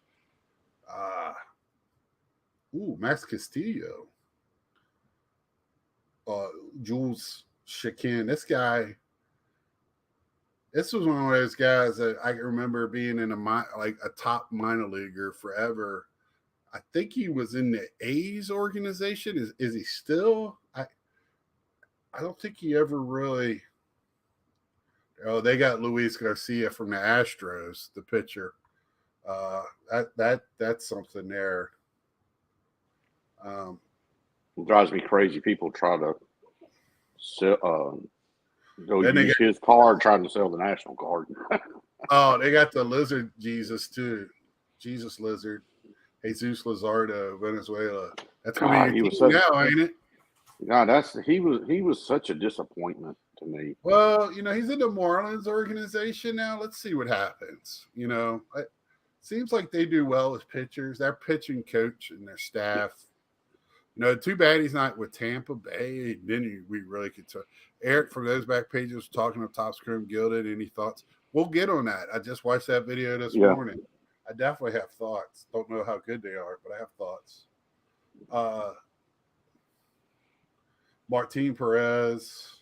Max Castillo. Jules Shakin. This guy. This was one of those guys that I can remember being in a top minor leaguer forever. I think he was in the A's organization. Is he still? I don't think he ever really. Oh, they got Luis Garcia from the Astros, the pitcher. That's something there. It drives me crazy. People try to sell, go use his card trying to sell the national card. Oh, they got the Lizard Jesus too. Jesus Lizard. Jesus Luzardo, Venezuela. That's gonna be now, ain't it? God, he was such a disappointment to me. Well, he's in the Marlins organization now. Let's see what happens. It seems like they do well as pitchers. Their pitching coach and their staff. Too bad he's not with Tampa Bay. Then we really could talk. Eric from those back pages was talking of Topps Chrome Gilded. Any thoughts? We'll get on that. I just watched that video this morning. I definitely have thoughts. Don't know how good they are, but I have thoughts. Martin Perez,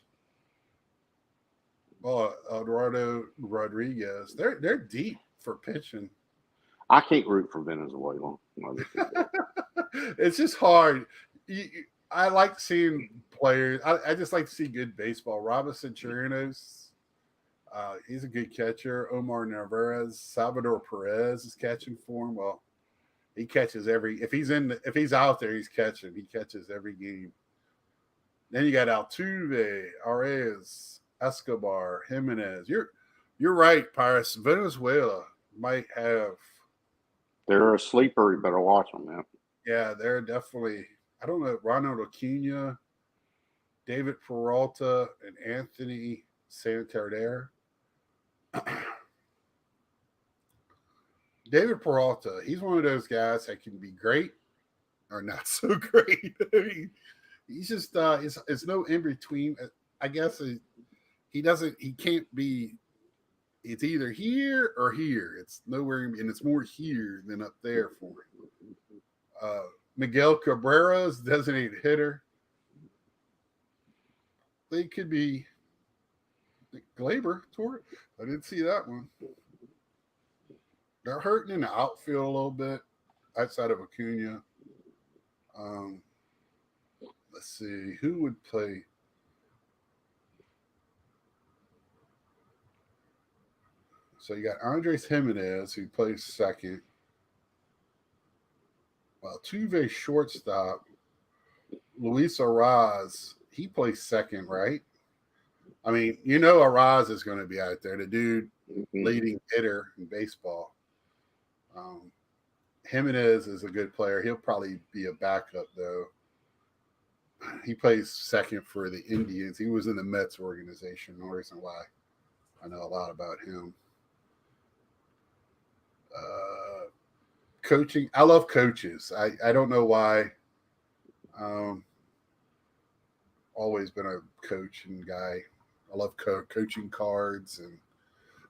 Eduardo Rodriguez. They're deep for pitching. I can't root for Venezuela. It's just hard. I like seeing players. I just like to see good baseball. Robinson Chirinos. He's a good catcher. Omar Narvaez, Salvador Perez is catching for him. Well, he catches if he's out there, he's catching. He catches every game. Then you got Altuve, Arraez, Escobar, Jimenez. You're right, Pirates. Venezuela might have. They're a sleeper. You better watch them, man. Yeah, they're definitely. I don't know. Ronald Acuna, David Peralta, and Anthony Santander. David Peralta, he's one of those guys that can be great or not so great. I mean, he's just it's no in between. I guess he can't be. It's either here or here. It's nowhere, and it's more here than up there for him. Miguel Cabrera's designated hitter. They could be. Glaber tore it. I didn't see that one. They're hurting in the outfield a little bit outside of Acuna. Let's see who would play. So you got Andres Jimenez, who plays second. Well, Tuve shortstop. Luis Araz, he plays second, right? I mean, Araz is going to be out there, the dude leading hitter in baseball. Jimenez is a good player. He'll probably be a backup, though. He plays second for the Indians. He was in the Mets organization. No reason why I know a lot about him. Coaching. I love coaches. I don't know why. Always been a coaching guy. I love coaching cards and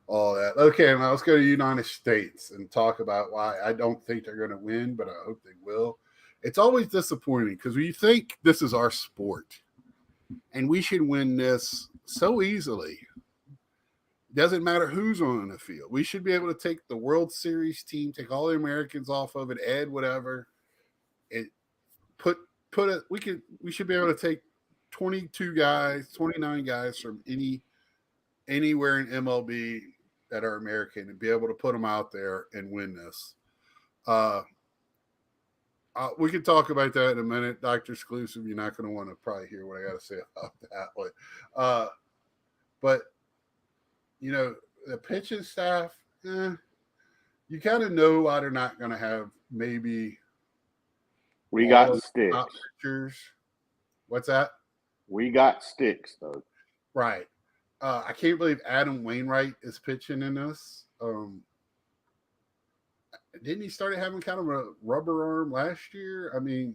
all that. Okay, now let's go to the United States and talk about why I don't think they're going to win, but I hope they will. It's always disappointing because we think this is our sport and we should win this so easily. Doesn't matter who's on the field. We should be able to take the World Series team, take all the Americans off of it, add whatever, and put it. We should be able to take 22 guys, 29 guys from anywhere in MLB that are American and be able to put them out there and win this. We can talk about that in a minute. Dr. Exclusive, you're not going to want to probably hear what I got to say about that one. But the pitching staff, you kind of know why they're not going to have maybe. We got sticks. Pitchers. What's that? We got sticks, though. Right. I can't believe Adam Wainwright is pitching in this. Didn't he start having kind of a rubber arm last year? I mean,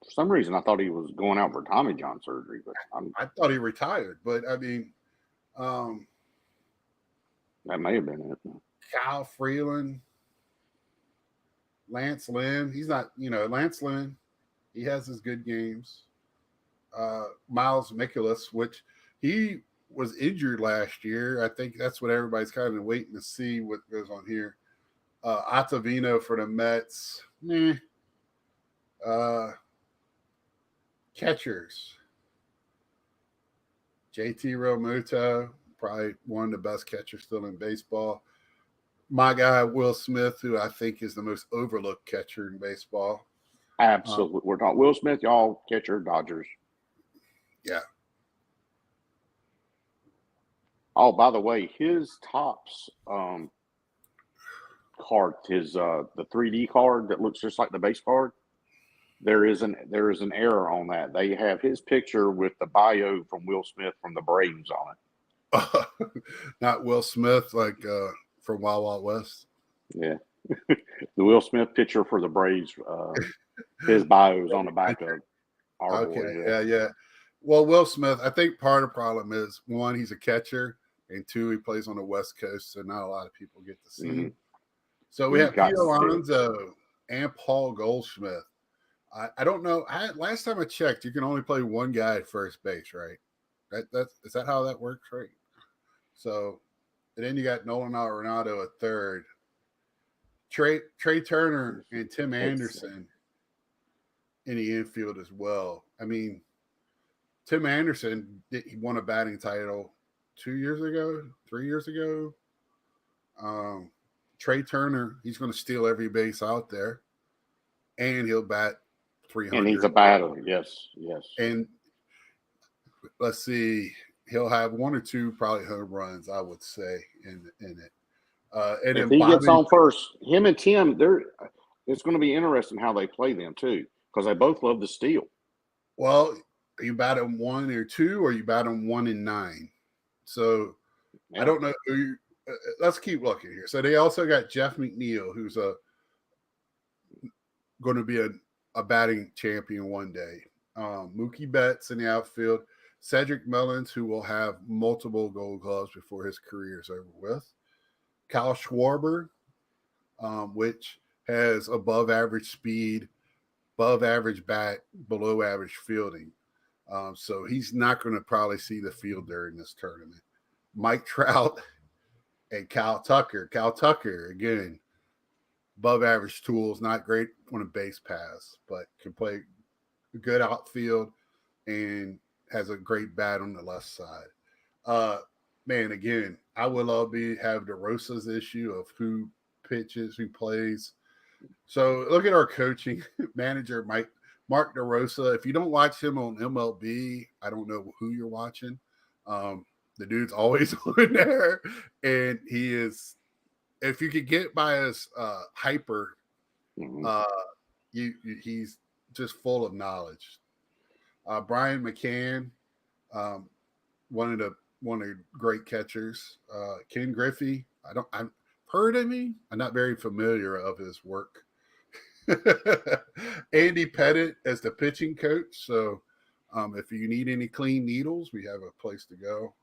for some reason, I thought he was going out for Tommy John surgery, but I thought he retired. But I mean, that may have been it. Kyle Freeland, Lance Lynn. He's not, Lance Lynn. He has his good games. Miles Mikolas, which he was injured last year. I think that's what everybody's kind of waiting to see what goes on here. Ottavino for the Mets. Catchers. JT Realmuto, probably one of the best catchers still in baseball. My guy, Will Smith, who I think is the most overlooked catcher in baseball. Absolutely. We're talking Will Smith, y'all, catcher, Dodgers. Yeah. Oh, by the way, his Topps card, the 3D card that looks just like the base card, there is an error on that. They have his picture with the bio from Will Smith from the Braves on it. Not Will Smith like from Wild Wild West. Yeah. The Will Smith picture for the Braves, his bio is on the back of our Okay, board. Yeah. Well, Will Smith, I think part of the problem is, one, he's a catcher, and two, he plays on the West Coast, so not a lot of people get to see him. So we have Pete Alonso and Paul Goldschmidt. I don't know. Last time I checked, you can only play one guy at first base, right? Is that how that works, right? So, and then you got Nolan Arenado at third. Trey Turner and Tim Anderson in the infield as well. I mean, Tim Anderson, he won a batting title 3 years ago. Trey Turner, he's going to steal every base out there, and he'll bat 300. And he's a batter, yes. And let's see, he'll have one or two probably home runs, I would say, in it. And if he gets on first, him and Tim, it's going to be interesting how they play them too, because they both love to steal. Well, you bat them 1 or 2, or you bat them 1 and 9. So yeah. I don't know. Let's keep looking here. So they also got Jeff McNeil, who's going to be a batting champion one day. Mookie Betts in the outfield. Cedric Mullins, who will have multiple Gold Gloves before his career is over with. Kyle Schwarber, which has above average speed, above average bat, below average fielding. So he's not going to probably see the field during this tournament. Mike Trout and Kyle Tucker. Kyle Tucker, again, above average tools, not great on a base pass, but can play a good outfield and has a great bat on the left side. Man, again, I would love to have DeRosa's issue of who pitches, who plays. So look at our coaching manager, Mark DeRosa. If you don't watch him on MLB, I don't know who you're watching. The dude's always on there, and he is. If you could get by his hyper, he's just full of knowledge. Brian McCann, one of the great catchers. Ken Griffey. I've heard of him. I'm not very familiar of his work. Andy Pettit as the pitching coach. So if you need any clean needles, we have a place to go.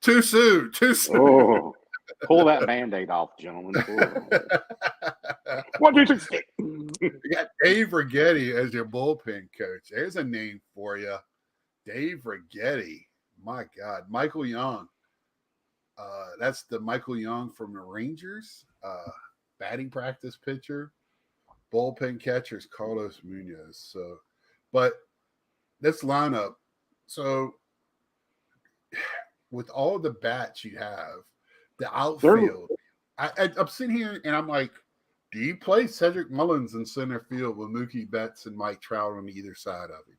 Too soon. Oh, pull that Band-Aid off, gentlemen. 1, 2, 3. You got Dave Righetti as your bullpen coach. There's a name for you. Dave Righetti. My God. Michael Young. That's the Michael Young from the Rangers. Batting practice pitcher. Bullpen catcher is Carlos Munoz. So, but this lineup, so with all the bats you have, the outfield, I'm sitting here and I'm like, do you play Cedric Mullins in center field with Mookie Betts and Mike Trout on either side of him?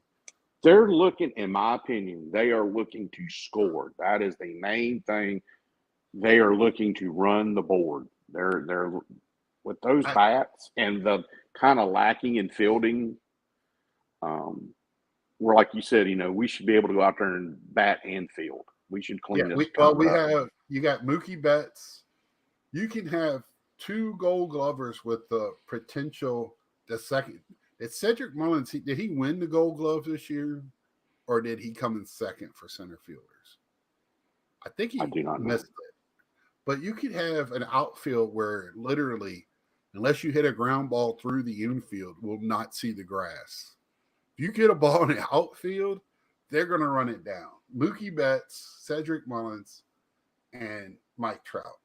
They're looking, in my opinion, they are looking to score. That is the main thing. They are looking to run the board. They're with those bats and the kind of lacking in fielding. Where, like you said, we should be able to go out there and bat and field. We should clean this. You got Mookie Betts. You can have 2 Gold Glovers with the potential. The second, it's Cedric Mullins. Did he win the Gold Glove this year, or did he come in second for center fielders? I think he missed it. But you could have an outfield where literally, unless you hit a ground ball through the infield, will not see the grass. If you get a ball in the outfield, they're going to run it down. Mookie Betts, Cedric Mullins, and Mike Trout.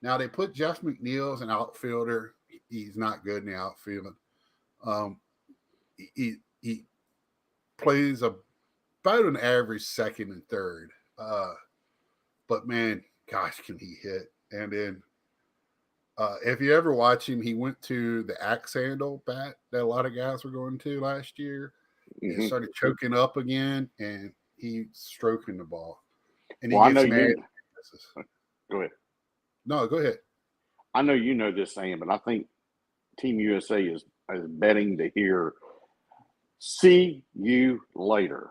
Now, they put Jeff McNeil as an outfielder. He's not good in the outfield. He plays about an average second and third. But, man, gosh, can he hit. And then if you ever watch him, he went to the axe handle bat that a lot of guys were going to last year. Mm-hmm. He started choking up again, and he's stroking the ball. And he gets mad. Go ahead. No, go ahead. I know you know this, Sam, but I think Team USA is betting to hear "See you later"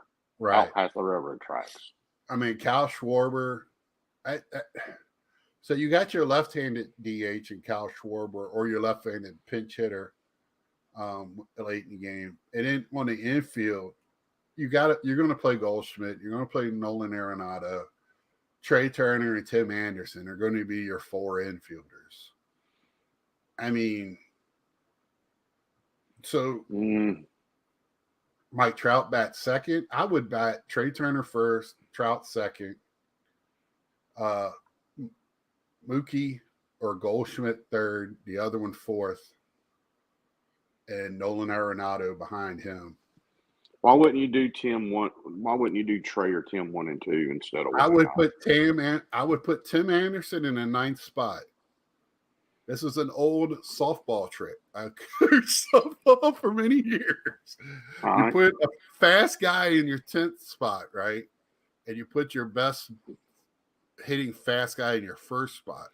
out past the railroad tracks. I mean, Kyle Schwarber. So you got your left-handed DH in Kyle Schwarber, or your left-handed pinch hitter late in the game, and then on the infield, you're going to play Goldschmidt, you're going to play Nolan Arenado, Trey Turner, and Tim Anderson are going to be your 4 infielders. I mean, so Mike Trout bats second. I would bat Trey Turner first, Trout second. Mookie or Goldschmidt third, the other one fourth, and Nolan Arenado behind him. Why wouldn't you do Tim one? Why wouldn't you do Trey or Tim 1 and 2 instead of? I would put Tim Anderson in the 9th spot. This is an old softball trick. I coached softball for many years. You put a fast guy in your 10th spot, right? And you put your best hitting fast guy in your first spot.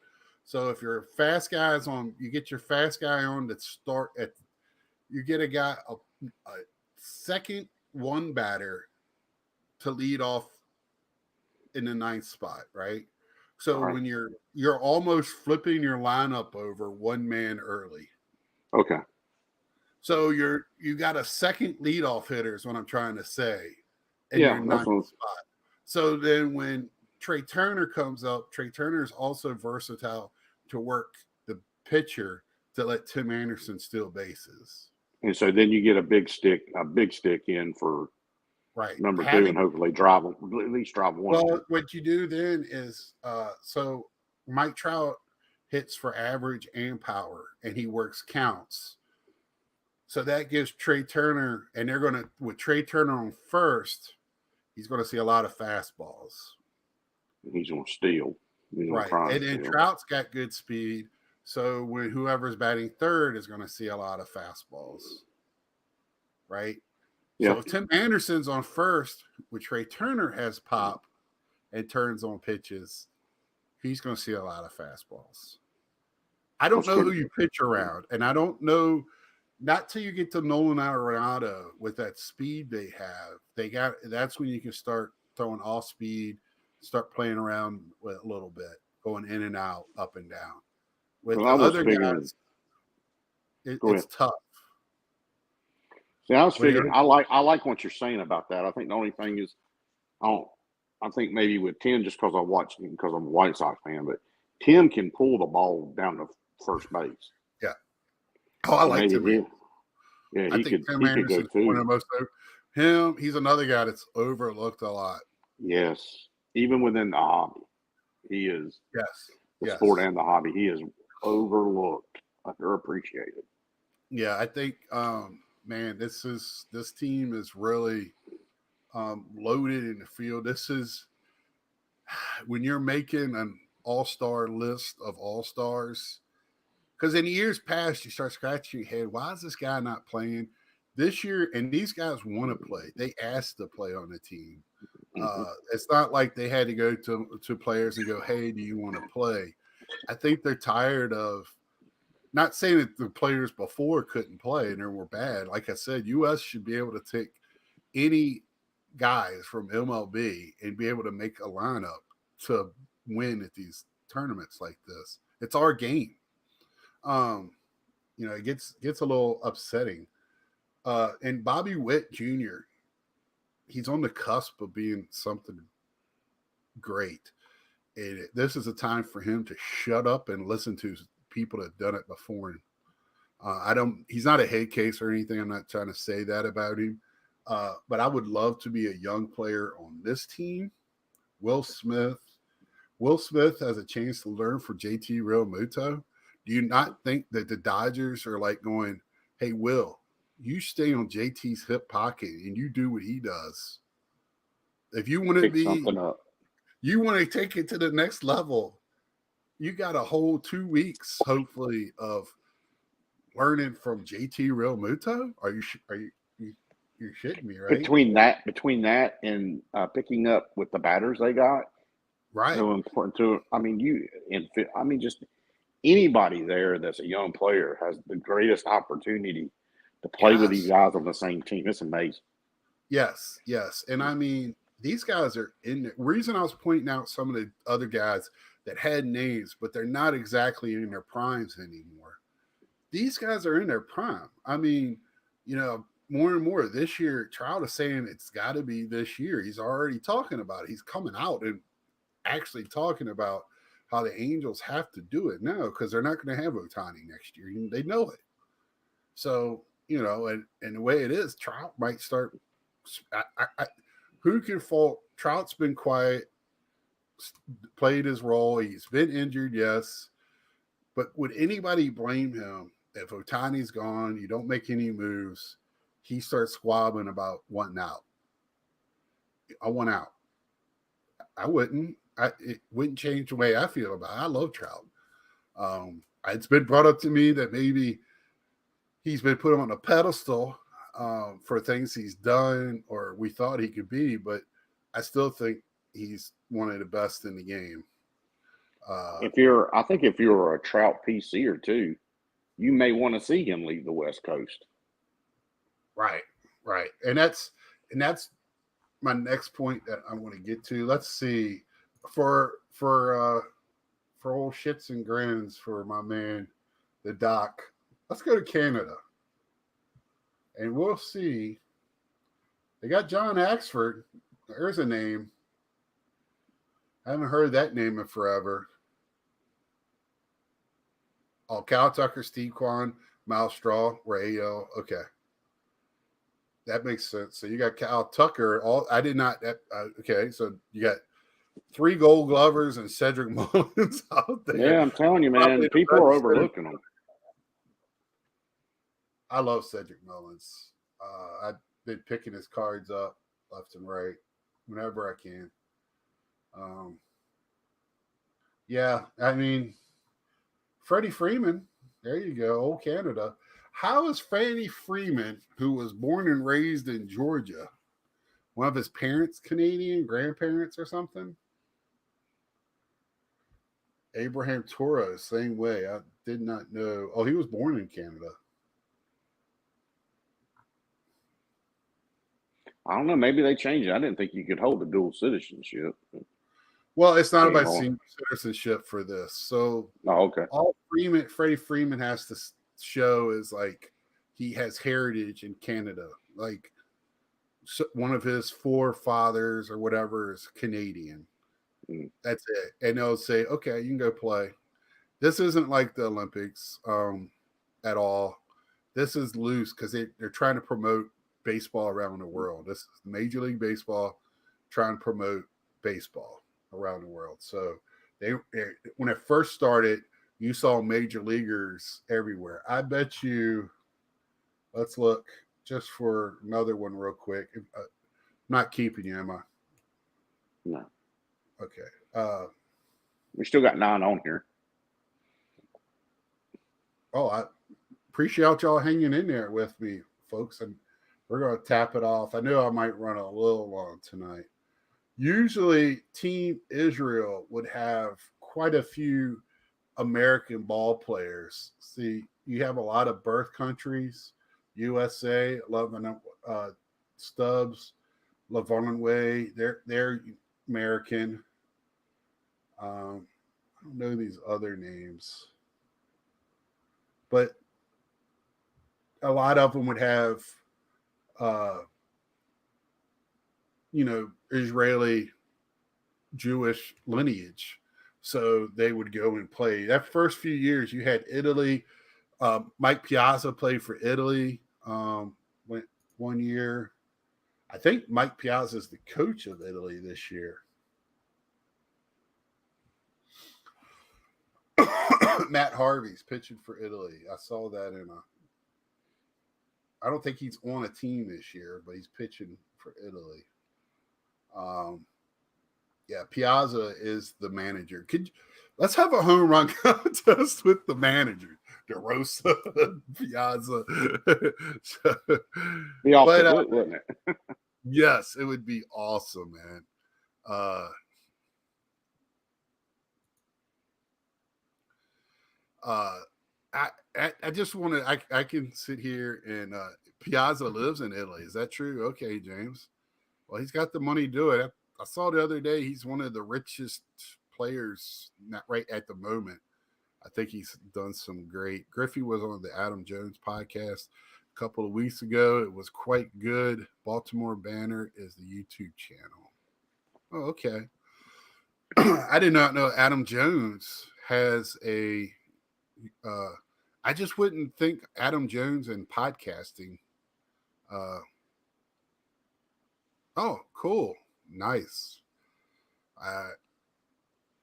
So if your fast guy is on, you get your fast guy on that start at, you get a guy, a second one batter to lead off in the 9th spot, right? So when you're almost flipping your lineup over one man early. Okay. So you got a second leadoff hitter is what I'm trying to say in your 9th spot. So then when Trey Turner comes up, Trey Turner is also versatile to work the pitcher to let Tim Anderson steal bases. And so then you get a big stick in for number 2 and hopefully at least drive 1. Well, what you do then is so Mike Trout, hits for average and power, and he works counts. So that gives Trey Turner, and they're going to, with Trey Turner on first, he's going to see a lot of fastballs. He's going to steal. He's right. Try and then Trout's got good speed. So when whoever's batting third is going to see a lot of fastballs. Right. Yeah. So if Tim Anderson's on first, with Trey Turner has pop and turns on pitches, he's going to see a lot of fastballs. I don't know who you pitch around, and I don't know, not till you get to Nolan Arenado with that speed they have. That's when you can start throwing off speed, start playing around with a little bit, going in and out, up and down. With the other guys, it's tough. See, I was figuring, I like what you're saying about that. I think the only thing is, I think maybe with Tim, just because I watched him, because I'm a White Sox fan, but Tim can pull the ball down to first base. Yeah. Oh, I like Tim. Yeah, I think Tim Anderson is one of the most. He's another guy that's overlooked a lot. Yes, even within the hobby, he is. Yes. The sport and the hobby, he is overlooked, underappreciated. Yeah, I think, man, this team is really loaded in the field. This is when you're making an all-star list of all-stars, because in years past you start scratching your head, why is this guy not playing this year? And these guys want to play. They asked to play on the team. It's not like they had to go to players and go, hey, do you want to play? I think they're tired of, not saying that the players before couldn't play and they were bad. Like I said, U.S. should be able to take any guys from MLB and be able to make a lineup to win at these tournaments like this. It's our game. It gets a little upsetting. And Bobby Witt Jr., he's on the cusp of being something great. And this is a time for him to shut up and listen to people that have done it before him. He's not a head case or anything. I'm not trying to say that about him. But I would love to be a young player on this team. Will Smith has a chance to learn for JT Realmuto. Do you not think that the Dodgers are like going, hey, Will, you stay on JT's hip pocket and you do what he does. If you want to be something up, you want to take it to the next level, you got a whole 2 weeks, hopefully, of learning from JT Realmuto. Are you you're shitting me, right? Between that and picking up with the batters they got, right? So important to. Just anybody there that's a young player has the greatest opportunity to play with these guys on the same team. It's amazing. Yes, and I mean, these guys are in the reason I was pointing out some of the other guys that had names, but they're not exactly in their primes anymore. These guys are in their prime. I mean, more and more this year, Trout is saying it's got to be this year. He's already talking about it. He's coming out and actually talking about how the Angels have to do it now because they're not going to have Ohtani next year. They know it. So, and the way it is, Trout might start. Who can fault? Trout's been quiet, played his role. He's been injured, yes. But would anybody blame him if Ohtani's gone, you don't make any moves, he starts squabbling about wanting out? I want out. I wouldn't. It wouldn't change the way I feel about it. I love Trout. It's been brought up to me that maybe he's been put on a pedestal for things he's done or we thought he could be, but I still think he's one of the best in the game. If you're a Trout PC or two, you may want to see him leave the West Coast. Right. And that's my next point that I want to get to. Let's see. For old shits and grins for my man, the Doc, let's go to Canada. And we'll see. They got John Axford. There's a name. I haven't heard that name in forever. Oh, Cal Tucker, Steve Kwan, Miles Straw, Ray AL. Okay. That makes sense. So you got Cal Tucker. Okay, so you got 3 Gold Glovers and Cedric Mullins out there. Yeah, I'm telling you, man, Probably the people are best overlooking them. I love Cedric Mullins. I've been picking his cards up left and right whenever I can. Yeah, I mean, Freddie Freeman. There you go, old Canada. How is Freddie Freeman, who was born and raised in Georgia, one of his parents Canadian, grandparents or something? Abraham Torres, same way. I did not know. Oh, he was born in Canada. I don't know. Maybe they changed it. I didn't think you could hold a dual citizenship. Well, it's not about Anymore. citizenship for this. So Oh, okay. all Freddie Freeman has to show is like he has heritage in Canada. Like one of his forefathers or whatever is Canadian. That's it. And they'll say, okay, you can go play. This isn't like the Olympics at all. This is loose because they're trying to promote baseball around the world. This is Major League Baseball trying to promote baseball around the world. So when it first started, you saw major leaguers everywhere. I bet you. Let's look just for another one real quick. Not keeping you, am I? No. Okay. We still got 9 on here. Oh, I appreciate y'all hanging in there with me, folks. And we're going to tap it off. I know I might run a little long tonight. Usually, Team Israel would have quite a few American ball players. See, you have a lot of birth countries. USA, Stubbs, Laverne Way, they're American. I don't know these other names, but a lot of them would have, Israeli Jewish lineage. So they would go and play. That first few years, you had Italy. Mike Piazza played for Italy. Went 1 year. I think Mike Piazza is the coach of Italy this year. Matt Harvey's pitching for Italy. I saw that I don't think he's on a team this year, but he's pitching for Italy. Yeah, Piazza is the manager. Let's have a home run contest with the manager, DeRosa, Piazza. Be off the hook, wouldn't it? Yes, it would be awesome, man. I just want to. I can sit here and Piazza lives in Italy. Is that true? Okay, James. Well, he's got the money to do it. I saw the other day he's one of the richest players, not right at the moment. I think he's done some great. Griffey was on the Adam Jones podcast a couple of weeks ago. It was quite good. Baltimore Banner is the YouTube channel. Oh, okay. I did not know Adam Jones has a. I just wouldn't think Adam Jones and podcasting. Oh, cool. Nice.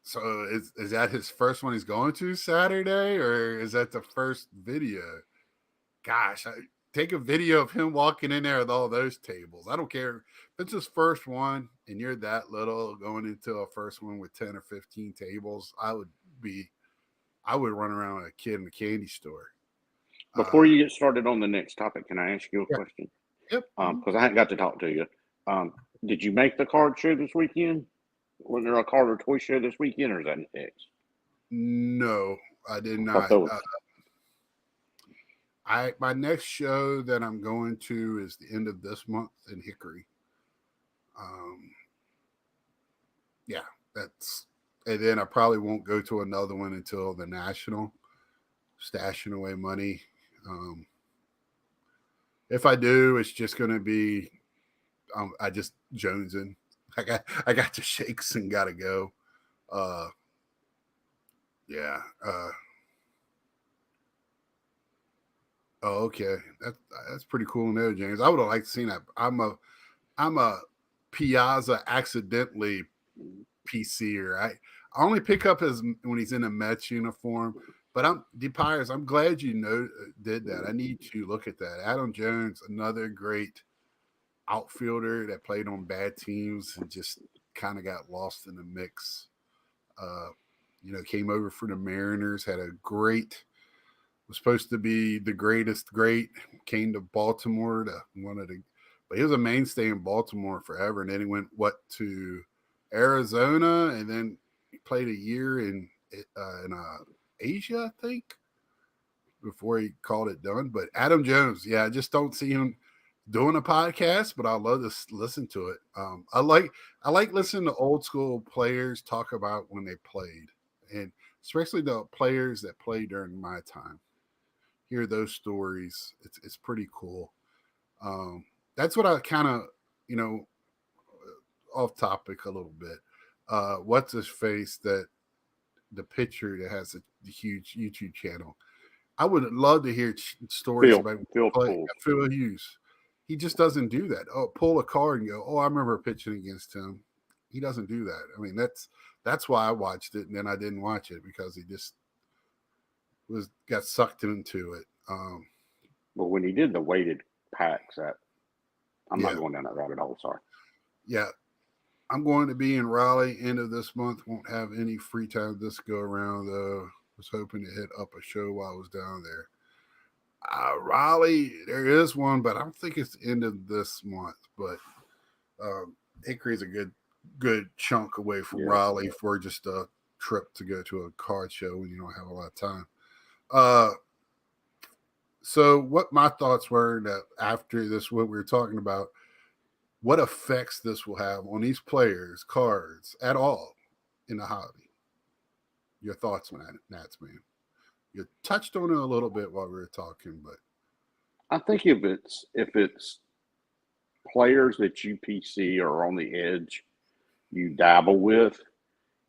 So is that his first one he's going to Saturday, or is that the first video? Gosh, take a video of him walking in there with all those tables. I don't care if it's his first one and you're that little going into a first one with 10 or 15 tables. I would run around like a kid in a candy store. Before you get started on the next topic, can I ask you a question? Yep. Because I hadn't got to talk to you. Did you make the card show this weekend? Was there a card or toy show this weekend, or is that next? No, I did not. My next show that I'm going to is the end of this month in Hickory. Yeah, and then I probably won't go to another one until the National, stashing away money. If I do, it's just going to be, I just jonesing. I got the shakes and got to go. Yeah. Oh, okay. That's pretty cool there, James. I would have liked to see that. I'm a Piazza accidentally PCer. I only pick up his when he's in a Mets uniform. But I'm glad you did that. I need to look at that. Adam Jones, another great outfielder that played on bad teams and just kind of got lost in the mix. Uh, came over for the Mariners, had a great, was supposed to be the greatest great, came to Baltimore to but he was a mainstay in Baltimore forever. And then he went, to Arizona, and then he played a year in Asia, I think, before he called it done. But Adam Jones, I just don't see him doing a podcast, but I love to listen to it. I like listening to old school players talk about when they played, and especially the players that played during my time. Hear those stories. It's pretty cool. That's what I kind of, off topic a little bit. What's his face, that the pitcher that has the huge YouTube channel? I would love to hear stories about Phil Hughes. He just doesn't do that. Oh, pull a card and go, oh, I remember pitching against him. He doesn't do that. I mean, that's why I watched it, and then I didn't watch it because he just got sucked into it. But when he did the weighted packs, I'm not going down that rabbit hole. Sorry. Yeah, I'm going to be in Raleigh end of this month. Won't have any free time this go around, though. Was hoping to hit up a show while I was down there. Raleigh, there is one, but I don't think it's the end of this month. But Hickory's a good chunk away from Raleigh for just a trip to go to a card show when you don't have a lot of time. So what my thoughts were that after this, what we were talking about, what effects this will have on these players' cards at all in the hobby. Your thoughts on that, Nats, man? You touched on it a little bit while we were talking, but I think if it's players that you PC are on the edge, you dabble with,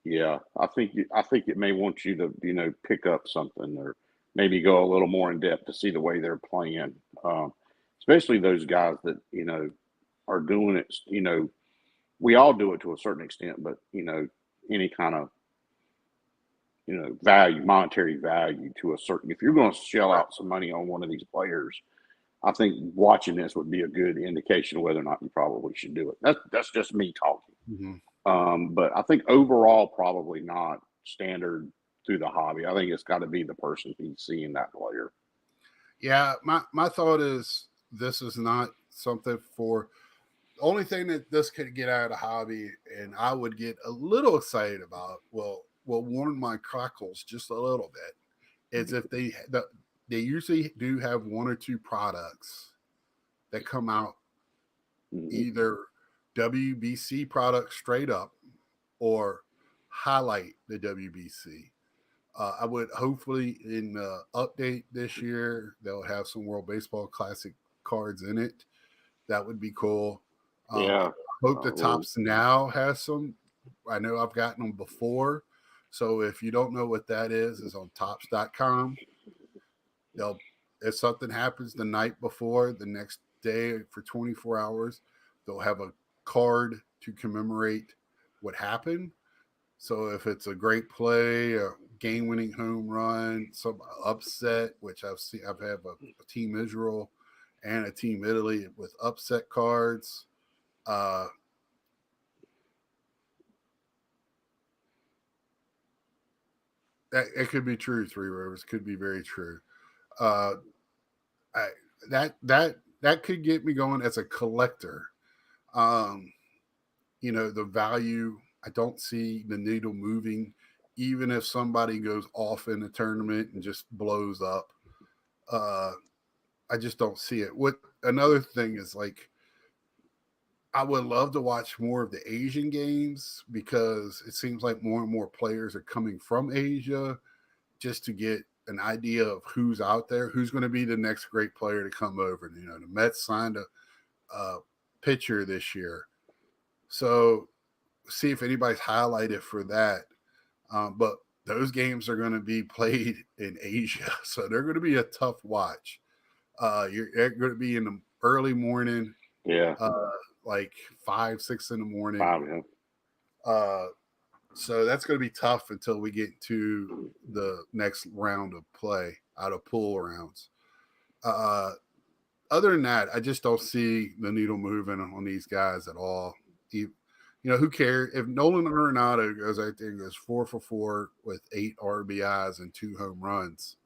I think it may want you to pick up something or maybe go a little more in depth to see the way they're playing, especially those guys that are doing it. We all do it to a certain extent, but any kind of monetary value to a certain. If you're going to shell out some money on one of these players, I think watching this would be a good indication of whether or not you probably should do it. That's just me talking. Mm-hmm. But I think overall, probably not standard through the hobby. I think it's got to be the person who's seeing that player. Yeah, my thought is this is not something for. The only thing that this could get out of the hobby, and I would get a little excited about, will warm my crackles just a little bit, is if they usually do have one or two products that come out, either WBC products straight up or highlight the WBC. I would hopefully in the update this year they'll have some World Baseball Classic cards in it. That would be cool. I hope the Tops Now has some. I know I've gotten them before. So if you don't know what that is on tops.com. If something happens the night before, the next day for 24 hours, they'll have a card to commemorate what happened. So if it's a great play, a game-winning home run, some upset, which I've had a Team Israel and a Team Italy with upset cards. That it could be true. Three Rivers could be very true. That could get me going as a collector. The value. I don't see the needle moving, even if somebody goes off in a tournament and just blows up. I just don't see it. What another thing is like, I would love to watch more of the Asian games because it seems like more and more players are coming from Asia just to get an idea of who's out there, who's going to be the next great player to come over. The Mets signed a pitcher this year. So see if anybody's highlighted for that. But those games are going to be played in Asia. So they're going to be a tough watch. You're going to be in the early morning. Yeah. Like 5, 6 in the morning. 5, yeah. So that's going to be tough until we get to the next round of play out of pool rounds. Other than that, I just don't see the needle moving on these guys at all. Who cares if Nolan Arenado goes out there and goes 4 for 4 with 8 RBIs and 2 home runs?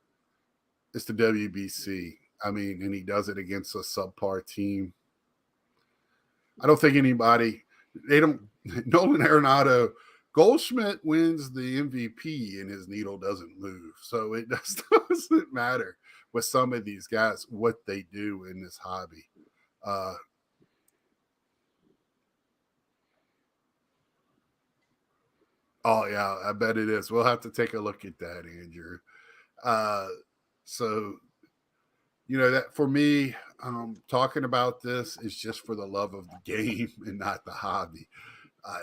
It's the WBC. I mean, and he does it against a subpar team. I don't think anybody. They don't. Nolan Arenado. Goldschmidt wins the MVP and his needle doesn't move. So it just doesn't matter with some of these guys what they do in this hobby. Oh yeah, I bet it is. We'll have to take a look at that, Andrew. So that for me, talking about this is just for the love of the game and not the hobby.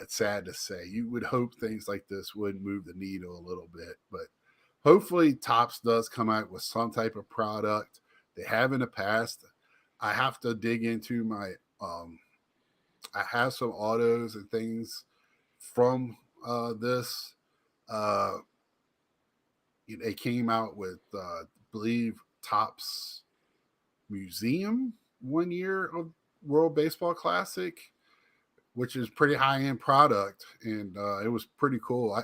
It's sad to say. You would hope things like this would move the needle a little bit, but hopefully Topps does come out with some type of product. They have in the past. I have to dig into my I have some autos and things from this. They came out with I believe Topps Museum one year of World Baseball Classic, which is pretty high end product, and it was pretty cool.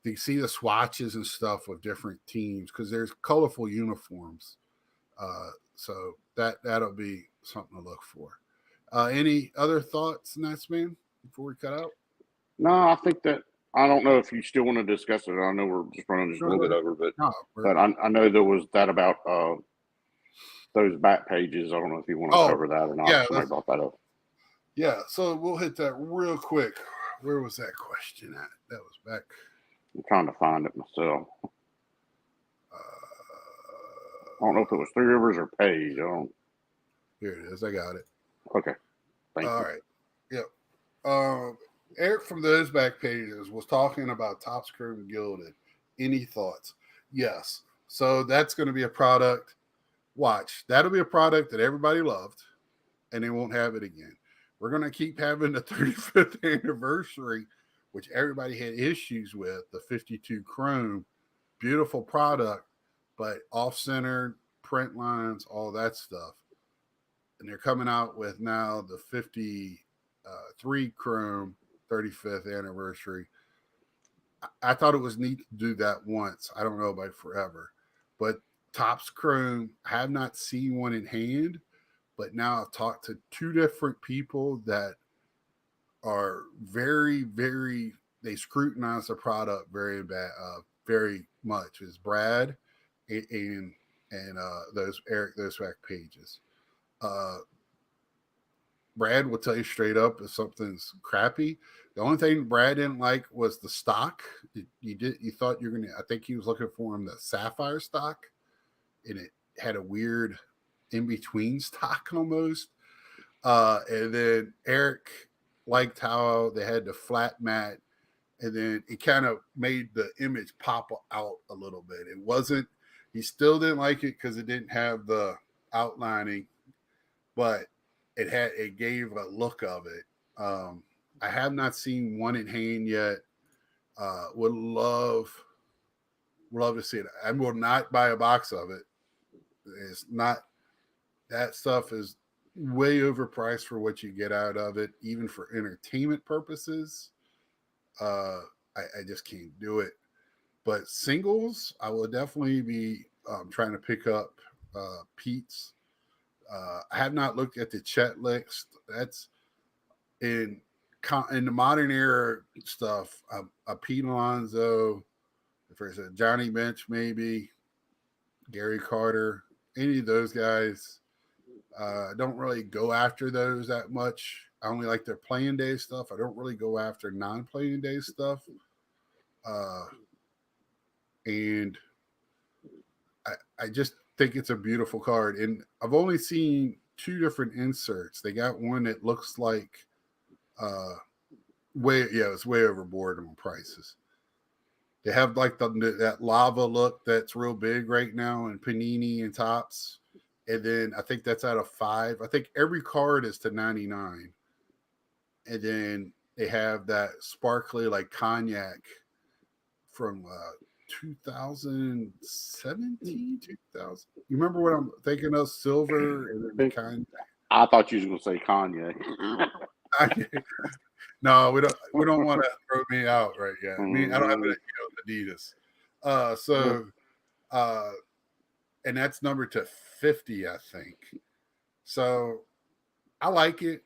You see the swatches and stuff of different teams because there's colorful uniforms. So that'll be something to look for. Any other thoughts, Natsman, before we cut out? No, I think that I don't know if you still want to discuss it. I know we're just running just a little bit over, but I know there was that about those back pages. I don't know if you want to cover that or not. Yeah, somebody brought that up. Yeah, so we'll hit that real quick. Where was that question at? That was back. I'm trying to find it myself. I don't know if it was Three Rivers or Page. Here it is. I got it. Okay. Thank you. All right. Yep. Eric from those back pages was talking about Topps Chrome Gilded. Any thoughts? Yes. So that's going to be a product. Watch. That'll be a product that everybody loved, and they won't have it again. We're going to keep having the 35th anniversary, which everybody had issues with, the 52 Chrome. Beautiful product, but off-center, print lines, all that stuff. And they're coming out with now the 53 Chrome 35th anniversary. I thought it was neat to do that once. I don't know about forever. But Topps Chrome, I have not seen one in hand, but now I've talked to 2 different people that are very, very, they scrutinize the product very bad, very much. Is Brad and those back pages. Brad will tell you straight up if something's crappy. The only thing Brad didn't like was the stock. You thought you're gonna. I think he was looking for him the sapphire stock, and it had a weird in between stock almost. And then Eric liked how they had the flat mat, and then it kind of made the image pop out a little bit. It wasn't. He still didn't like it because it didn't have the outlining, but it gave a look of it. I have not seen one in hand yet. Would love to see it. I will not buy a box of it. It's not, that stuff is way overpriced for what you get out of it, even for entertainment purposes. I just can't do it. But singles, I will definitely be trying to pick up Pete's. I have not looked at the Chet list. That's in the modern era stuff. A Pete Alonso, if there's a Johnny Bench, maybe Gary Carter, any of those guys. Don't really go after those that much. I only like their playing day stuff. I don't really go after non-playing day stuff. And I just think it's a beautiful card. And I've only seen 2 different inserts. They got one that looks like it's way overboard on prices. They have like that lava look that's real big right now in Panini and Topps. And then I think that's out of 5. I think every card is to 99. And then they have that sparkly like cognac from 2017, 2000. You remember what I'm thinking of? Silver and then kind. I thought you was going to say Kanye. No, we don't want to throw me out right yet. I mean, I don't have Adidas. And that's numbered to 50, I think. So I like it.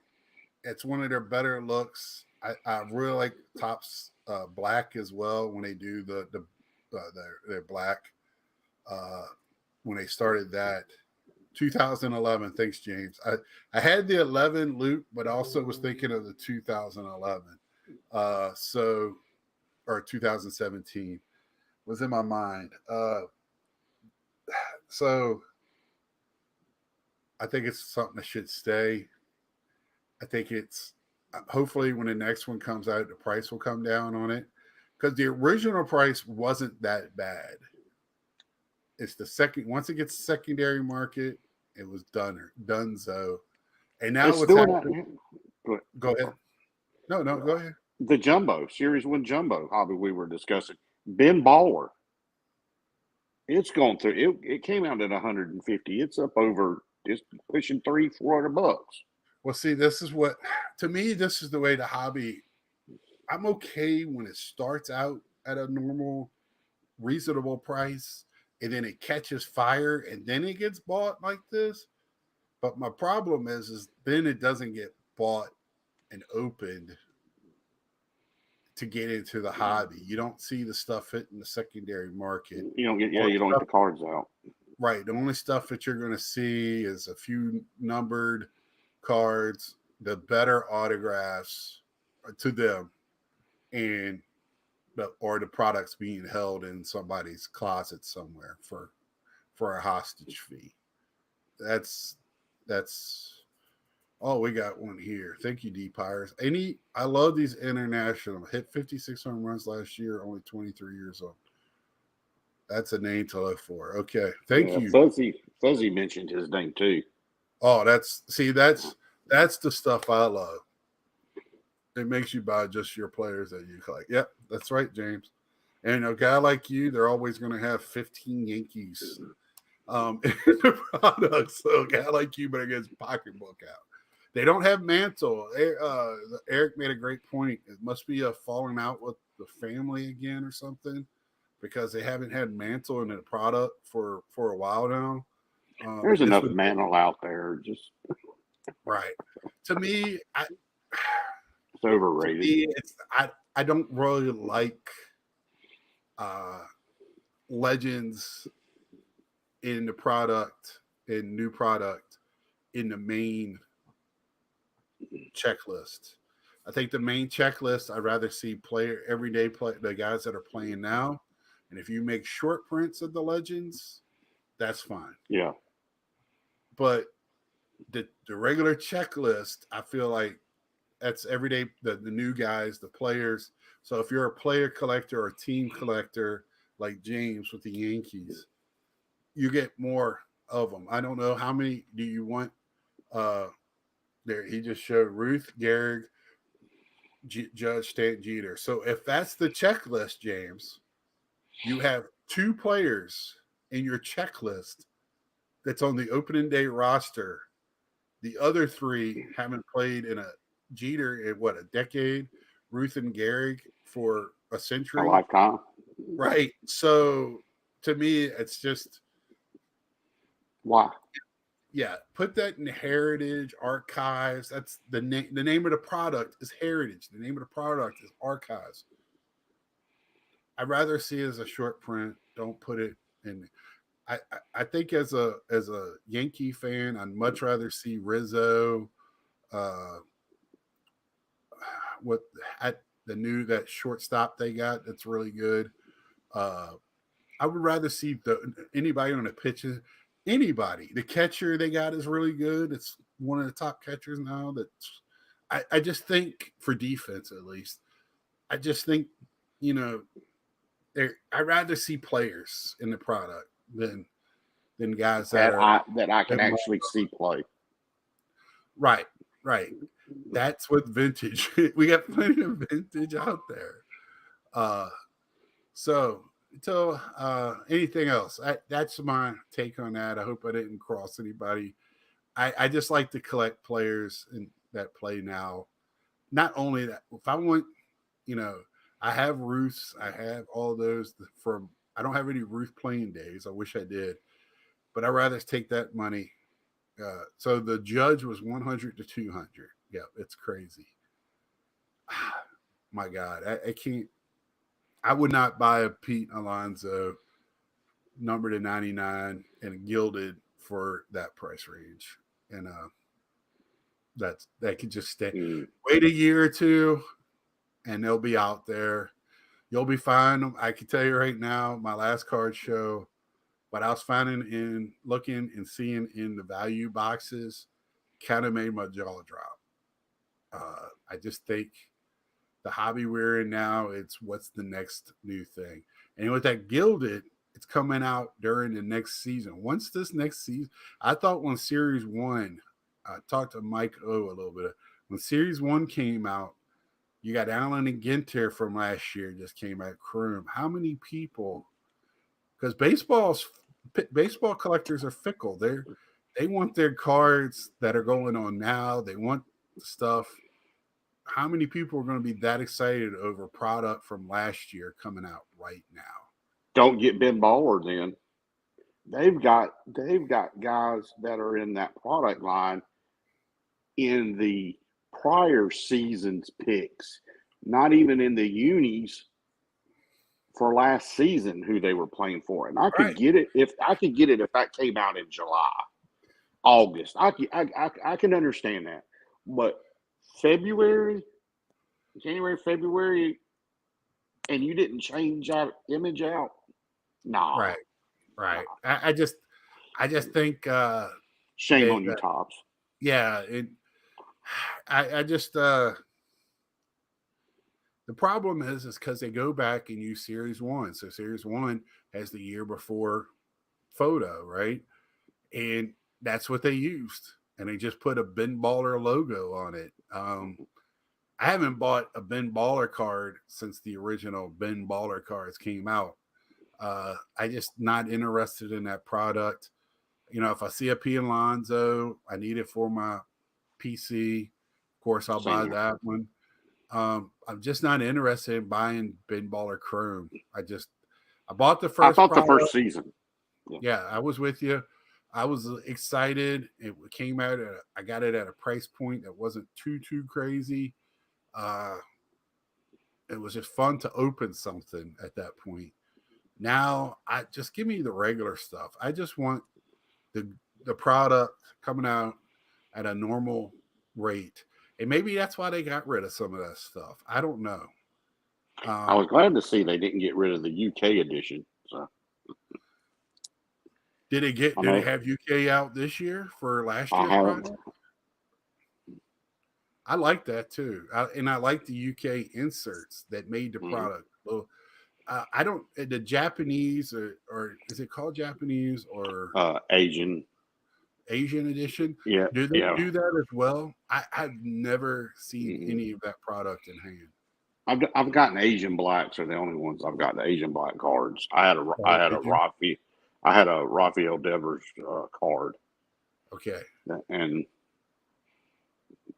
It's one of their better looks. I really like Topps black as well when they do their black. When they started that, 2011. Thanks, James. I had the 11 loop, but also was thinking of the 2011. Or 2017 was in my mind. So I think it's something that should stay. I think it's hopefully when the next one comes out, the price will come down on it because the original price wasn't that bad. It's the second, once it gets secondary market, it was donezo. And now it's what's doing happening? Go ahead. No, go ahead. The Jumbo, Series 1 Jumbo hobby we were discussing. Ben Baller. It's gone through. It came out at 150. It's up over. It's pushing $300-$400. Well, see, this is what to me. This is the way the hobby. I'm okay when it starts out at a normal, reasonable price, and then it catches fire, and then it gets bought like this. But my problem is then it doesn't get bought and opened to get into the hobby. You don't see the stuff hitting the secondary market. You don't get the cards out. Right. The only stuff that you're going to see is a few numbered cards, the better autographs to them, and or the products being held in somebody's closet somewhere for a hostage fee. That's oh, we got one here. Thank you, D Pires. I love these international. Hit 56 home runs last year, only 23 years old. That's a name to look for. Okay. Thank you. Fuzzy mentioned his name too. Oh, that's the stuff I love. It makes you buy just your players that you collect. Yep, that's right, James. And a guy like you, they're always going to have 15 Yankees in the product. So a guy like you better get his pocketbook out. They don't have Mantle. Eric made a great point. It must be a falling out with the family again or something because they haven't had Mantle in the product for a while now. There's enough Mantle out there. Just right. To me, it's overrated. To me, I don't really like legends in the product, in new product, in the main checklist. I think the main checklist, I'd rather see everyday play the guys that are playing now. And if you make short prints of the legends, that's fine. Yeah. But the regular checklist, I feel like that's everyday the new guys, the players. So if you're a player collector or a team collector like James with the Yankees, you get more of them. I don't know how many do you want. There he just showed Ruth, Gehrig, Judge, Stant, Jeter. So if that's the checklist, James, you have 2 players in your checklist that's on the opening day roster. The other 3 haven't played in a Jeter in a decade. Ruth and Gehrig for a century. A lifetime. Right. So to me, it's just why. Yeah, put that in Heritage Archives. That's the name. The name of the product is Heritage. The name of the product is Archives. I'd rather see it as a short print. Don't put it in. I think as a Yankee fan, I'd much rather see Rizzo. What at that shortstop they got that's really good. I would rather see anybody on the pitches. Anybody. The catcher they got is really good. It's one of the top catchers now. I just think for defense at least. I just think I'd rather see players in the product than guys that I can actually see play. Right. That's what vintage. We got plenty of vintage out there. So anything else? That's my take on that. I hope I didn't cross anybody. I just like to collect players that play now. Not only that, if I want, I have Ruths. I have all those from. I don't have any Ruth playing days. I wish I did, but I'd rather take that money. So the judge was 100 to 200. Yeah, it's crazy. My God, I can't. I would not buy a Pete Alonso number to 99 and gilded for that price range. And that could just stay. Wait a year or two, and they'll be out there. You'll be fine. I can tell you right now, my last card show, what I was finding in looking and seeing in the value boxes kind of made my jaw drop. I just think the hobby we're in now, it's what's the next new thing. And with that gilded, it's coming out during the next season. Once this next season, I thought when Series 1, I talked to Mike O a little bit. When Series 1 came out, you got Allen and Ginter from last year just came out chrome. How many people? Because baseball collectors are fickle. They want their cards that are going on now. They want stuff. How many people are going to be that excited over product from last year coming out right now? Don't get Ben Baller then. They've got guys that are in that product line in the prior season's picks, not even in the unis for last season who they were playing for. And I could get it if that came out in July, August. I can understand that. But January, February, and you didn't change that image out? Nah. Right. Nah. I just think shame on you, Tops. Yeah, I just the problem is because they go back and use Series 1. So Series 1 has the year before photo, right? And that's what they used. And they just put a Ben Baller logo on it. I haven't bought a Ben Baller card since the original Ben Baller cards came out. I just not interested in that product. If I see a P. Alonso, I need it for my PC. Of course, I'll buy that one. I'm just not interested in buying Ben Baller Chrome. I bought the first. I thought the first season. Yeah, I was with you. I was excited. It came out. I got it at a price point that wasn't too crazy. It was just fun to open something at that point. Now, I just give me the regular stuff. I just want the product coming out at a normal rate. And maybe that's why they got rid of some of that stuff. I don't know. I was glad to see they didn't get rid of the UK edition. So. Did they have UK out this year for last year's project? I like that too. And I like the UK inserts that made the product. Well, I don't, the Japanese or is it called Japanese or Asian edition? Yeah. Do they do that as well? I've never seen any of that product in hand. I've gotten Asian blacks are the only ones I've got, the Asian black cards. I had a Rafael Devers card. Okay. And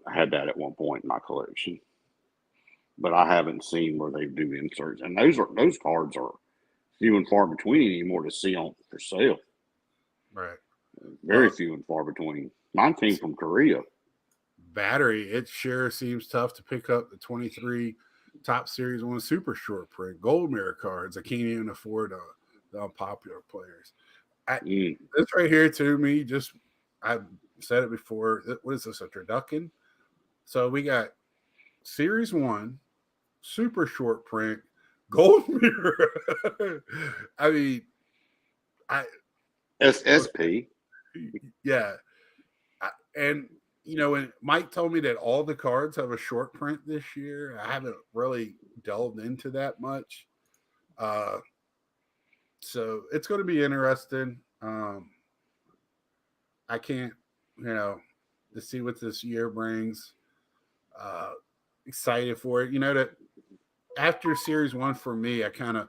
I had that at one point in my collection. But I haven't seen where they do inserts. And those cards are few and far between anymore to see on for sale. Right. Very few and far between. Mine came from Korea. Battery, it sure seems tough to pick up the 23 Top Series 1 super short print gold mirror cards. I can't even afford the unpopular players. This right here to me, I've said it before. What is this, a turducken? So we got Series 1, super short print, gold mirror. I mean, SSP. Yeah. And, when Mike told me that all the cards have a short print this year, I haven't really delved into that much. So it's going to be interesting. I can't, to see what this year brings. Excited for it. That after Series 1 for me, I kind of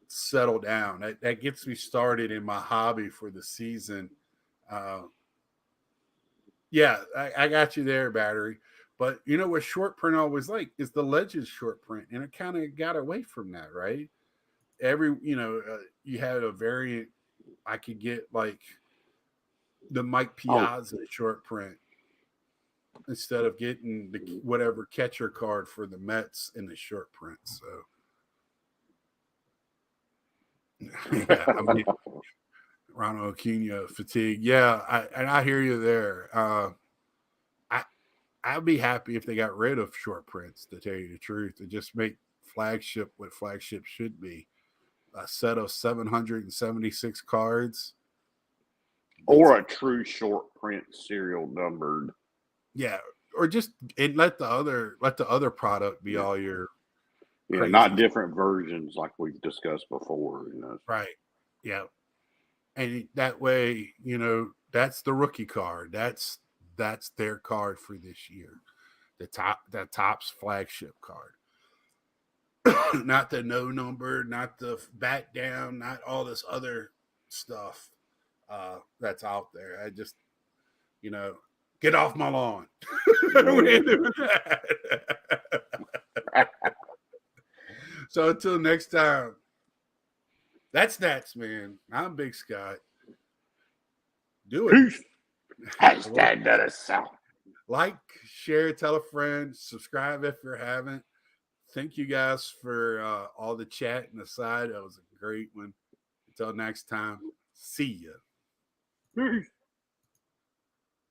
settle down. That gets me started in my hobby for the season. Yeah, I got you there, battery. But you know what short print I always like is the Legends short print, and it kind of got away from that, right? You had a variant. I could get like the Mike Piazza short print instead of getting the whatever catcher card for the Mets in the short print. So, yeah, I mean, Ronald Acuna fatigue. Yeah, I hear you there. I'd be happy if they got rid of short prints, to tell you the truth, and just make flagship what flagship should be. A set of 776 cards. Or a true short print serial numbered. Yeah. Or just let the other product be all your not different versions like we've discussed before, Right. Yeah. And that way, that's the rookie card. That's their card for this year. The Topps flagship card. Not the no number, not the back down, not all this other stuff that's out there. I just, get off my lawn. So until next time, that's Nats, man. I'm Big Scott. Do it. Hashtag that is South. Like, share, tell a friend, subscribe if you haven't. Thank you guys for all the chat and the side. That was a great one. Until next time, see ya. Peace.